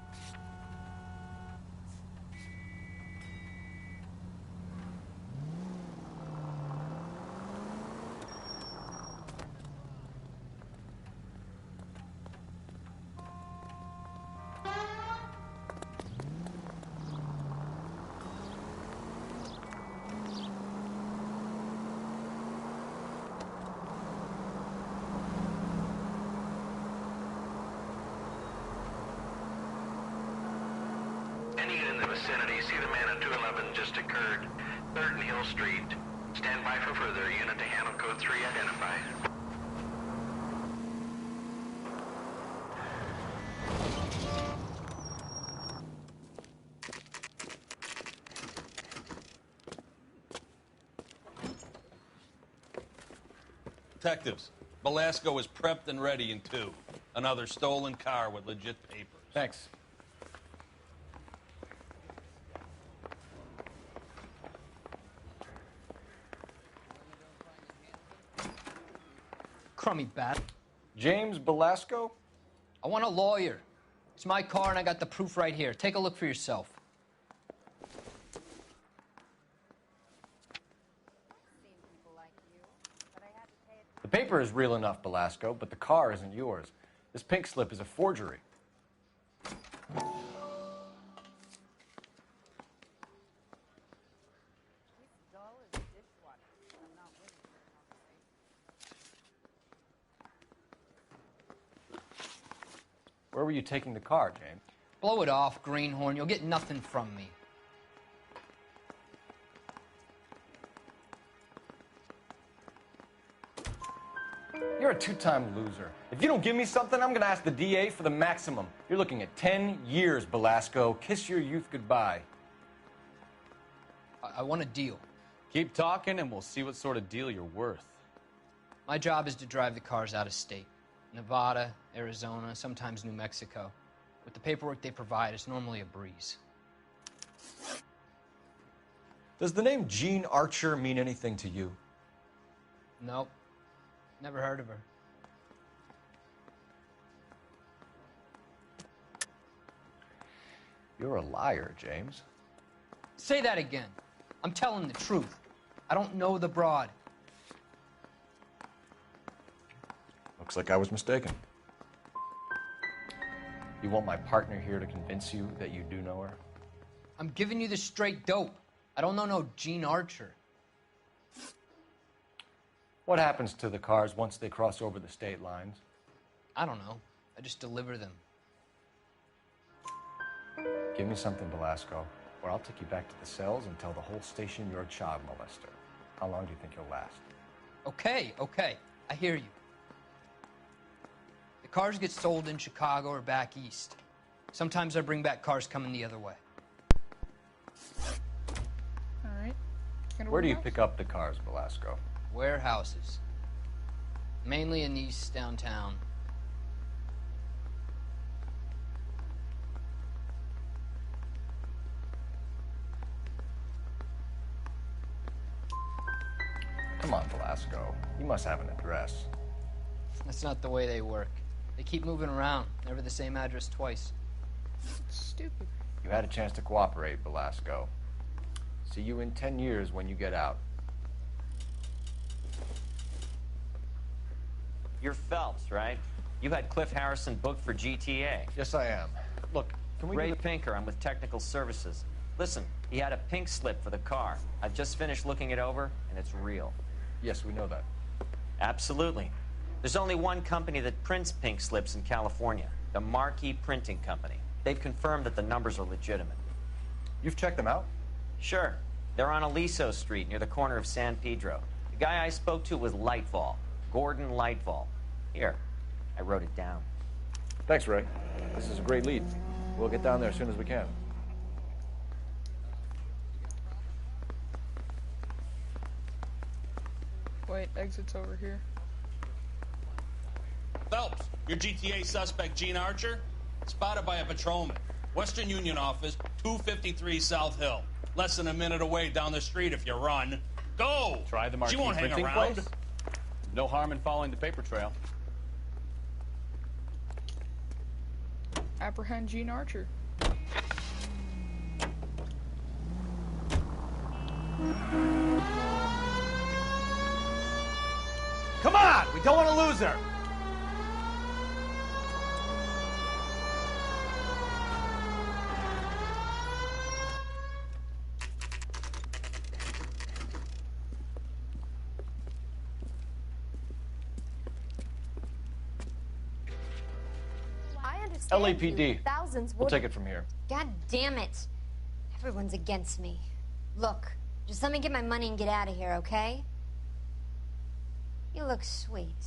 Any in the vicinity, see the man at 211 just occurred. 3rd and Hill Street. Stand by for further. Unit to handle code 3 identify. Detectives, Velasco is prepped and ready in 2. Another stolen car with legit papers. Thanks. Crummy bat. James Velasco? I want a lawyer. It's my car and I got the proof right here. Take a look for yourself. The paper is real enough, Velasco, but the car isn't yours. This pink slip is a forgery. Where were you taking the car, James? Blow it off, greenhorn. You'll get nothing from me. You're a 2-time loser. If you don't give me something, I'm gonna ask the DA for the maximum. You're looking at 10 years, Velasco. Kiss your youth goodbye. I want a deal. Keep talking and we'll see what sort of deal you're worth. My job is to drive the cars out of state. Nevada, Arizona, sometimes New Mexico. With the paperwork they provide, it's normally a breeze. Does the name Jean Archer mean anything to you? Nope. Never heard of her. You're a liar, James. Say that again. I'm telling the truth. I don't know the broad. Looks like I was mistaken. You want my partner here to convince you that you do know her? I'm giving you the straight dope. I don't know no Jean Archer. What happens to the cars once they cross over the state lines? I don't know. I just deliver them. Give me something, Velasco, or I'll take you back to the cells and tell the whole station you're a child molester. How long do you think you'll last? Okay. I hear you. The cars get sold in Chicago or back east. Sometimes I bring back cars coming the other way. All right. Where do you pick up the cars, Velasco? Warehouses. Mainly in East downtown. Come on, Velasco. You must have an address. That's not the way they work. They keep moving around, never the same address twice. Stupid. You had a chance to cooperate, Velasco. See you in 10 years when you get out. You're Phelps, right? You had Cliff Harrison booked for GTA. Yes, I am. Look, can we... Ray Pinker, I'm with Technical Services. Listen, he had a pink slip for the car. I've just finished looking it over, and it's real. Yes, we know that. Absolutely. There's only one company that prints pink slips in California, the Marquee Printing Company. They've confirmed that the numbers are legitimate. You've checked them out? Sure. They're on Aliso Street, near the corner of San Pedro. The guy I spoke to was Lightfall, Gordon Lightfall. Here, I wrote it down. Thanks, Ray. This is a great lead. We'll get down there as soon as we can. Wait, exit's over here. Phelps, your GTA suspect, Gene Archer, spotted by a patrolman. Western Union office, 253 South Hill. Less than a minute away down the street if you run. Go! Try the She marquee won't hang printing around. place. No harm in following the paper trail. Apprehend Gene Archer. Come on! We don't want to lose her! I understand. LAPD. Thousands We'll would. take it from here. God damn it. Everyone's against me. Look, just let me get my money and get out of here, okay? You look sweet.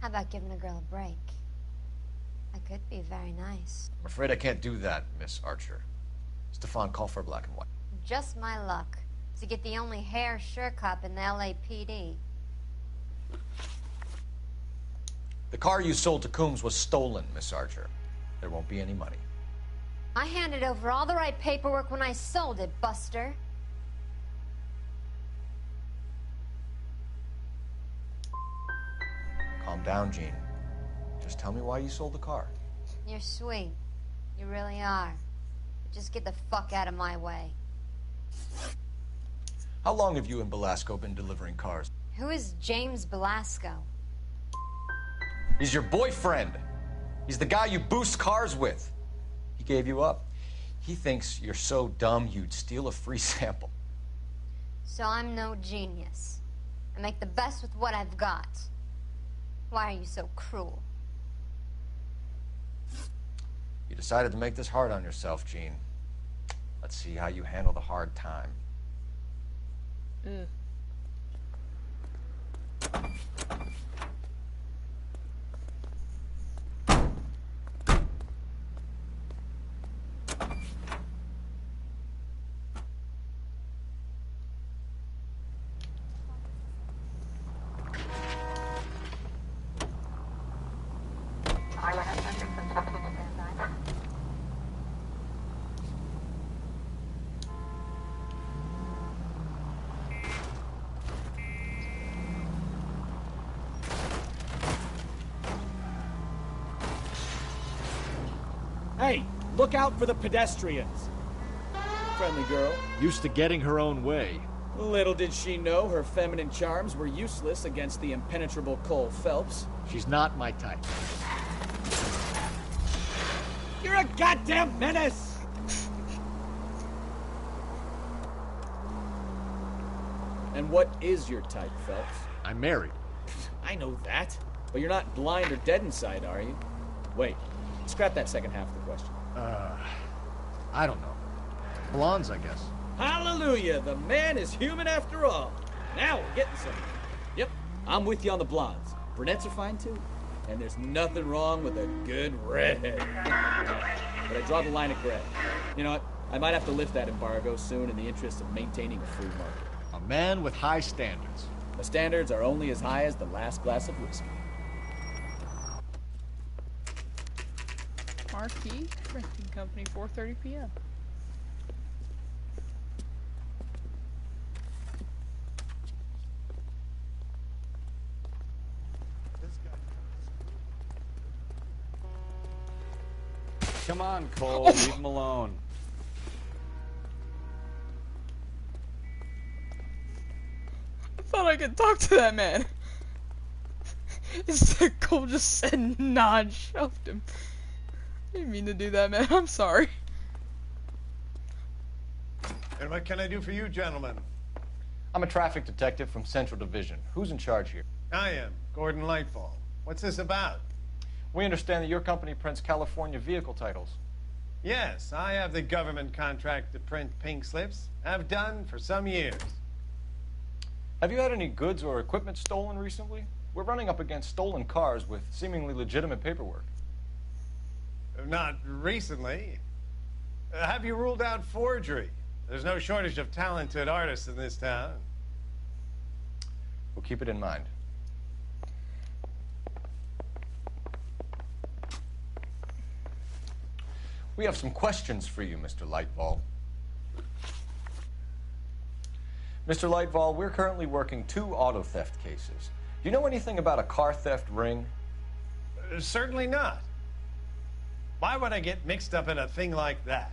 How about giving a girl a break? That could be very nice. I'm afraid I can't do that, Miss Archer. Stefan, call for black and white. Just my luck to get the only hair sure cop in the LAPD. The car you sold to Coombs was stolen, Miss Archer. There won't be any money. I handed over all the right paperwork when I sold it, Buster. Calm down, Gene. Just tell me why you sold the car. You're sweet. You really are. But just get the fuck out of my way. How long have you and Belasco been delivering cars? Who is James Belasco? He's your boyfriend. He's the guy you boost cars with. He gave you up. He thinks you're so dumb you'd steal a free sample. So I'm no genius. I make the best with what I've got. Why are you so cruel? You decided to make this hard on yourself, Gene. Let's see how you handle the hard time. Hey, look out for the pedestrians. Friendly girl. Used to getting her own way. Little did she know her feminine charms were useless against the impenetrable Cole Phelps. She's not my type. You're a goddamn menace! And what is your type, Phelps? I'm married. I know that. But you're not blind or dead inside, are you? Wait, scrap that second half of the question. I don't know. Blondes, I guess. Hallelujah! The man is human after all. Now we're getting somewhere. Yep, I'm with you on the blondes. Brunettes are fine too. And there's nothing wrong with a good redhead. But I draw the line at gray. You know what? I might have to lift that embargo soon in the interest of maintaining a free market. A man with high standards. The standards are only as high as the last glass of whiskey. Marquee Printing Company, 4:30 p.m. Come on, Cole. Leave him alone. I thought I could talk to that man. Instead, Cole just said nah and shoved him. I didn't mean to do that, man. I'm sorry. And what can I do for you, gentlemen? I'm a traffic detective from Central Division. Who's in charge here? I am, Gordon Lightfall. What's this about? We understand that your company prints California vehicle titles. Yes, I have the government contract to print pink slips. I've done for some years. Have you had any goods or equipment stolen recently? We're running up against stolen cars with seemingly legitimate paperwork. Not recently. Have you ruled out forgery? There's no shortage of talented artists in this town. We'll keep it in mind. We have some questions for you, Mr. Lightball. Mr. Lightball, we're currently working 2 auto theft cases. Do you know anything about a car theft ring? Certainly not. Why would I get mixed up in a thing like that?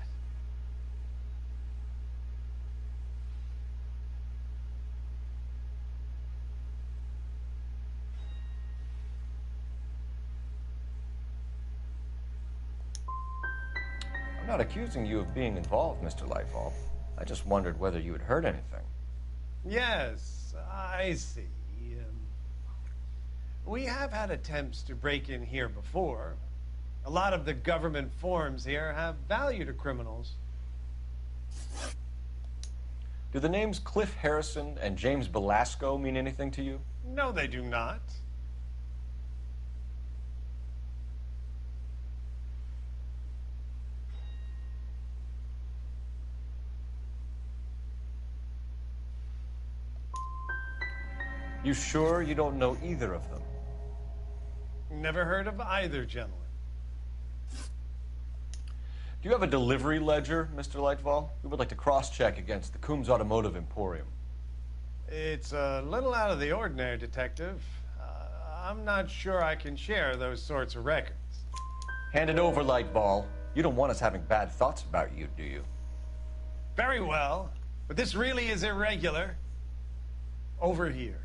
I'm not accusing you of being involved, Mr. Lightball. I just wondered whether you had heard anything. Yes, I see. We have had attempts to break in here before. A lot of the government forms here have value to criminals. Do the names Cliff Harrison and James Belasco mean anything to you? No, they do not. You sure you don't know either of them? Never heard of either gentleman. Do you have a delivery ledger, Mr. Lightball? We would like to cross-check against the Coombs Automotive Emporium. It's a little out of the ordinary, Detective. I'm not sure I can share those sorts of records. Hand it over, Lightball. You don't want us having bad thoughts about you, do you? Very well, but this really is irregular. Over here.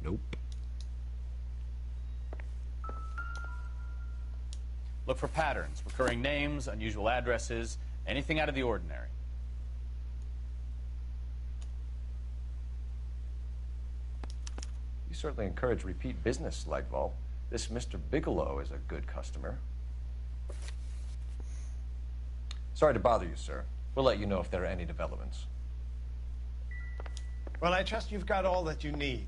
Nope. Look for patterns, recurring names, unusual addresses, anything out of the ordinary. You certainly encourage repeat business, Lightball. This Mr. Bigelow is a good customer. Sorry to bother you, sir. We'll let you know if there are any developments. Well, I trust you've got all that you need.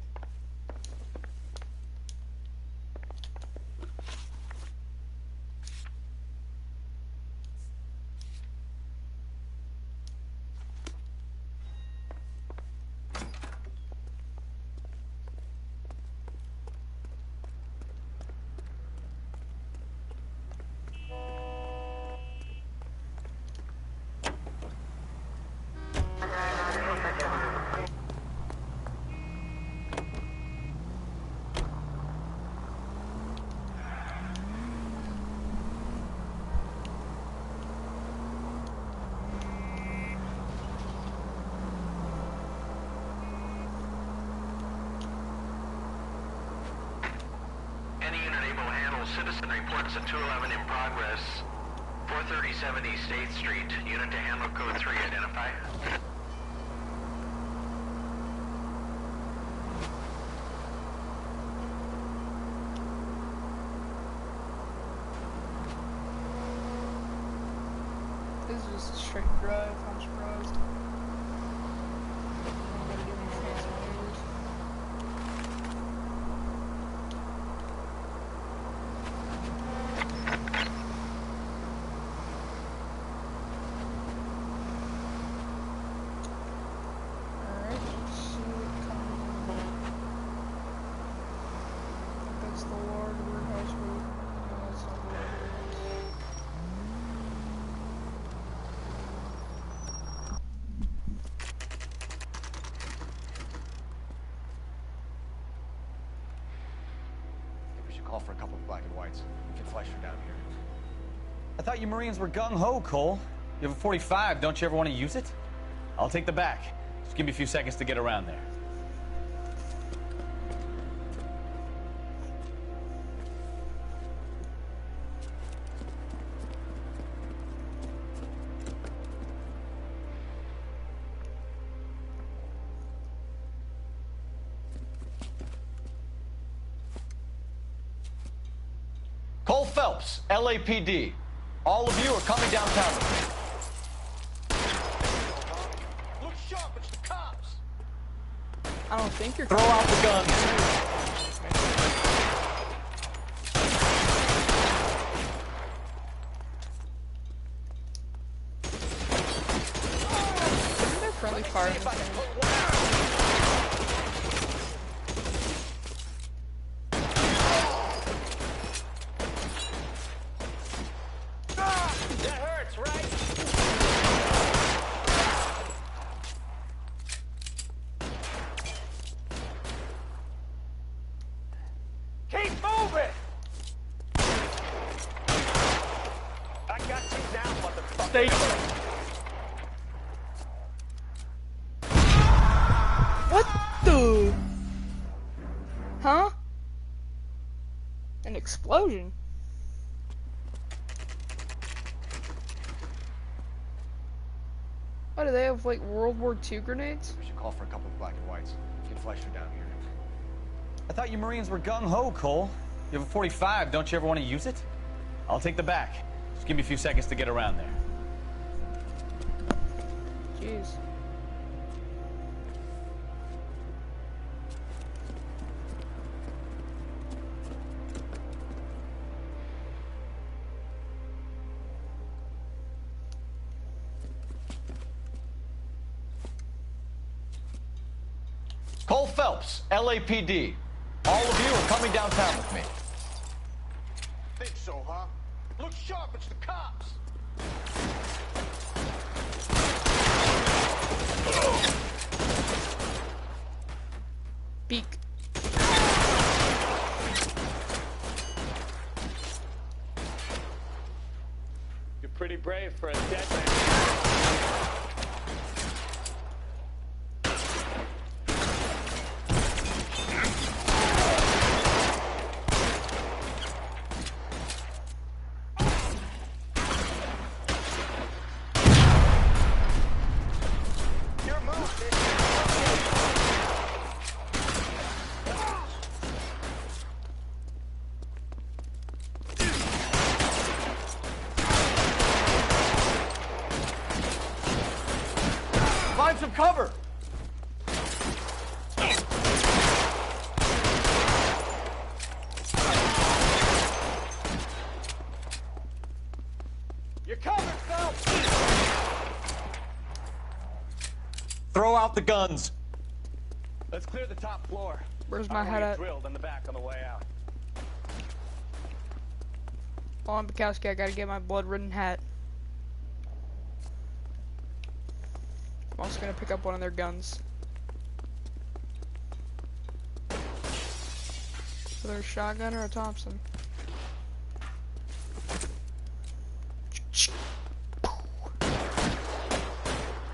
Citizen reports a 211 in progress. 437 East 8th Street. Unit to handle code 3. Identify. This is just a straight drive, I'm surprised. I'm gonna do any fancy maneuvers. Alright, let's see what comes in. I think that's the large warehouse road. No, that's not the warehouse. We should call for a couple of black and whites. We can flash her down here. I thought you Marines were gung-ho, Cole. You have a 45, don't you ever want to use it? I'll take the back. Just give me a few seconds to get around there. Cole Phelps, LAPD. All of you are coming downtown with me. Look sharp, it's the cops! I don't think you're. Throw out the guns. They're friendly fire in this game. That hurts, right? Keep moving! I got you down, motherfucker. What the? Huh? An explosion. What do they have, like World War II grenades? We should call for a couple of black and whites. Get Fleischer down here. I thought you Marines were gung-ho, Cole. You have a 45. Don't you ever want to use it? I'll take the back. Just give me a few seconds to get around there. Jeez. Cole Phelps, LAPD. All of you are coming downtown with me. Think so, huh? Look sharp, it's the cops. Beak. You're pretty brave for a dead man. Find some cover. You're covered, Phelps. Throw out the guns. Let's clear the top floor. Where's my head at? Drilled in the back on the way out. Hold on, Bukowski, I gotta get my blood-ridden hat. I'm also gonna pick up one of their guns. Whether a shotgun or a Thompson.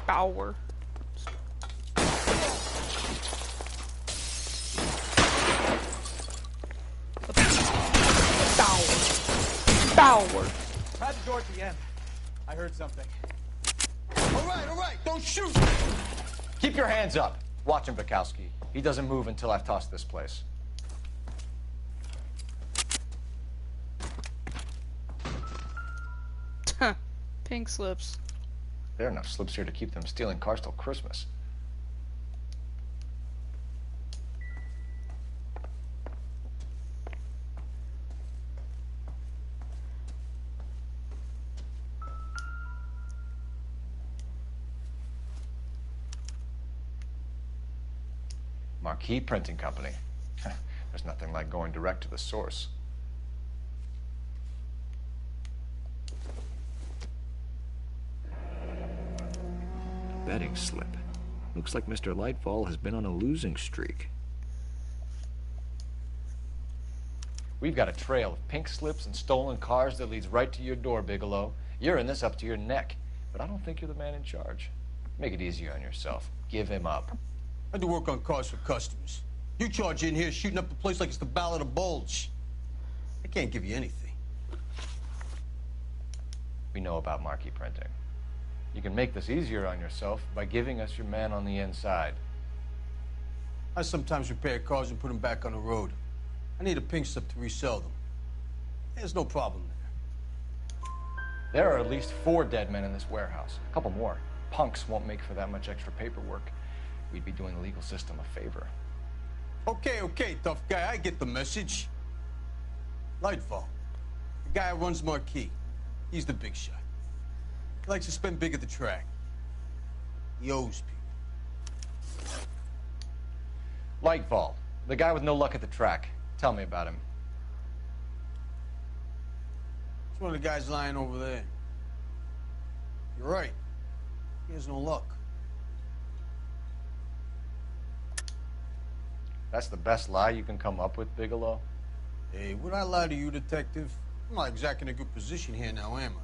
Power. Power. Had the door at the end. I heard something. All right, don't shoot. Keep your hands up. Watch him, Bukowski. He doesn't move until I've tossed this place. Pink slips. There are enough slips here to keep them stealing cars till Christmas. Marquee Printing Company. There's nothing like going direct to the source. Betting slip. Looks like Mr. Lightfall has been on a losing streak. We've got a trail of pink slips and stolen cars that leads right to your door, Bigelow. You're in this up to your neck, but I don't think you're the man in charge. Make it easier on yourself. Give him up. I do work on cars for customers. You charge in here shooting up the place like it's the Ballad of Bulge. I can't give you anything. We know about marquee printing. You can make this easier on yourself by giving us your man on the inside. I sometimes repair cars and put them back on the road. I need a pink slip to resell them. There's no problem there. There are at least 4 dead men in this warehouse. A couple more. Punks won't make for that much extra paperwork. we'd be doing the legal system a favor. Okay, tough guy, I get the message. Lightfall, the guy who runs Marquis. He's the big shot. He likes to spend big at the track. He owes people. Lightfall, the guy with no luck at the track. Tell me about him. It's one of the guys lying over there. You're right. He has no luck. That's the best lie you can come up with, Bigelow? Hey, would I lie to you, detective? I'm not exactly in a good position here now, am I?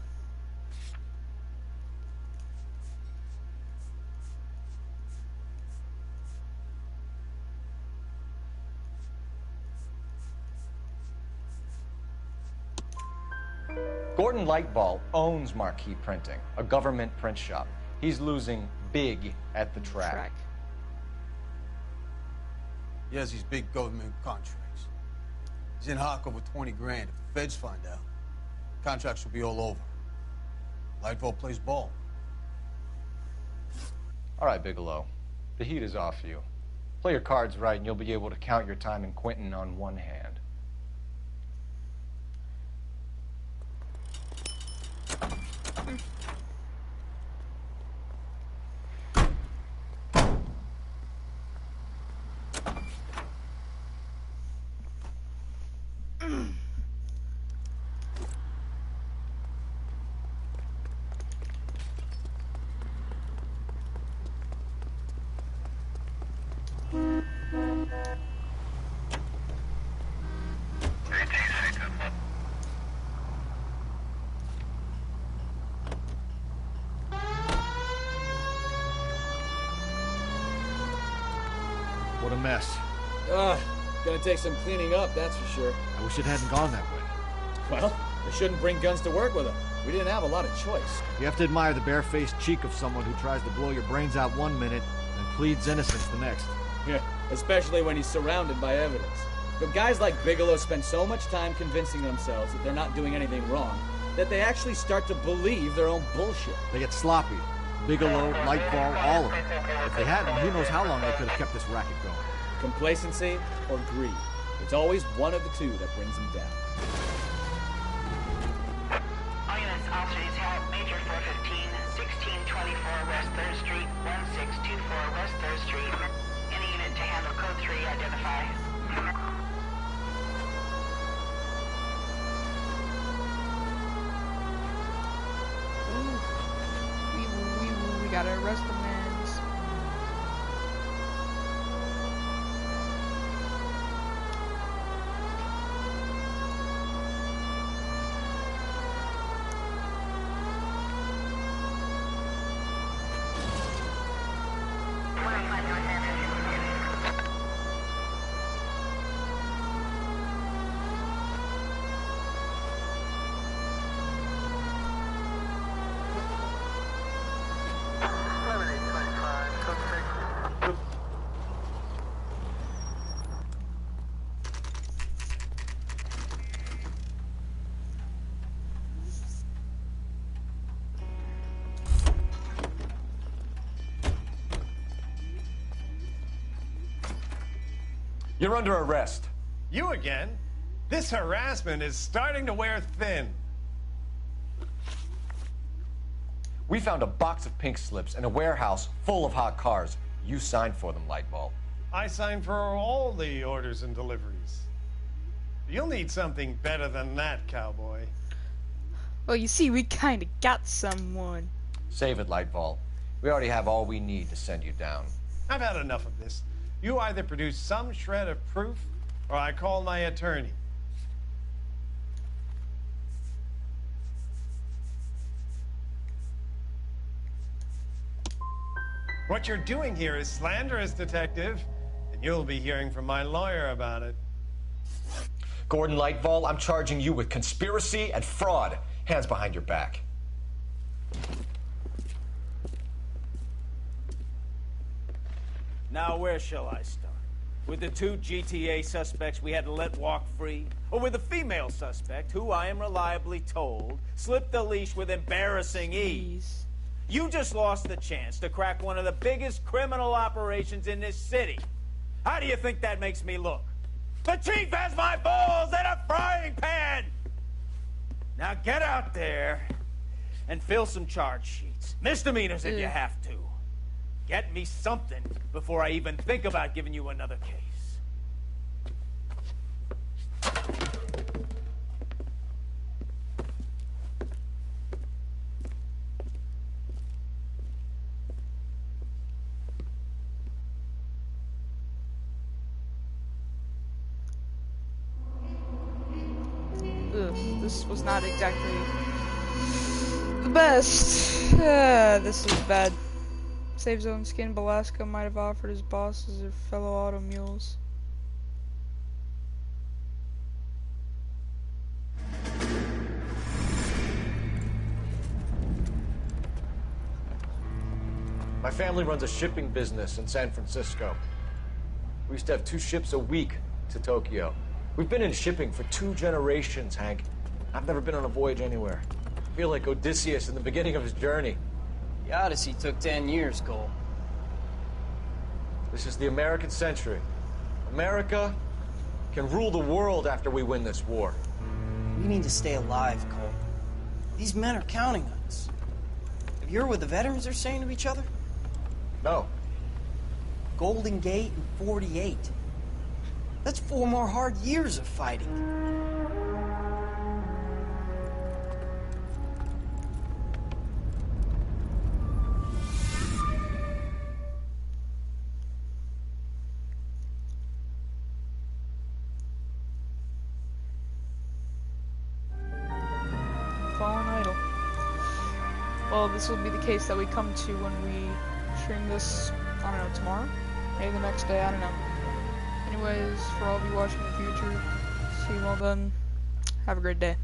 Gordon Lightball owns Marquis Printing, a government print shop. He's losing big at the track. He has these big government contracts. He's in hock over 20 grand. If the feds find out, contracts will be all over. Lightball plays ball. All right, Bigelow. The heat is off you. Play your cards right and you'll be able to count your time in Quentin on one hand. What a mess. Gonna take some cleaning up, that's for sure. I wish it hadn't gone that way. Well, they shouldn't bring guns to work with them. We didn't have a lot of choice. You have to admire the barefaced cheek of someone who tries to blow your brains out one minute and pleads innocence the next. Yeah, especially when he's surrounded by evidence. But guys like Bigelow spend so much time convincing themselves that they're not doing anything wrong that they actually start to believe their own bullshit. They get sloppy. Bigelow, Lightfall, all of them. If they hadn't, who knows how long they could have kept this racket going. Complacency or greed. It's always one of the two that brings them down. All units, officers help Major 415, 1624 West 3rd Street, 1624 West 3rd Street. Any unit to handle code 3, identify. We gotta arrest the man. You're under arrest. You again? This harassment is starting to wear thin. We found a box of pink slips in a warehouse full of hot cars. You signed for them, Lightball. I signed for all the orders and deliveries. You'll need something better than that, cowboy. Well, you see, we kinda got someone. Save it, Lightball. We already have all we need to send you down. I've had enough of this. You either produce some shred of proof, or I call my attorney. What you're doing here is slanderous, detective, and you'll be hearing from my lawyer about it. Gordon Lightball, I'm charging you with conspiracy and fraud. Hands behind your back. Now, where shall I start? With the two GTA suspects we had to let walk free? Or with the female suspect, who I am reliably told, slipped the leash with embarrassing ease? You just lost the chance to crack one of the biggest criminal operations in this city. How do you think that makes me look? The chief has my balls in a frying pan! Now get out there and fill some charge sheets. Misdemeanors if you have to. Get me something before I even think about giving you another case. This was not exactly the best. This is bad. Save Zone Skin Belasco might have offered his bosses their fellow auto mules. My family runs a shipping business in San Francisco. We used to have 2 ships a week to Tokyo. We've been in shipping for 2 generations, Hank. I've never been on a voyage anywhere. I feel like Odysseus in the beginning of his journey. The Odyssey took 10 years, Cole. This is the American century. America can rule the world after we win this war. We need to stay alive, Cole. These men are counting on us. Have you heard what the veterans are saying to each other? No. Golden Gate and 48. That's 4 more hard years of fighting. Fallen Idol. Well, this will be the case that we come to when we stream this, I don't know, tomorrow? Maybe the next day, I don't know. Anyways, for all of you watching in the future, see you all then. Have a great day.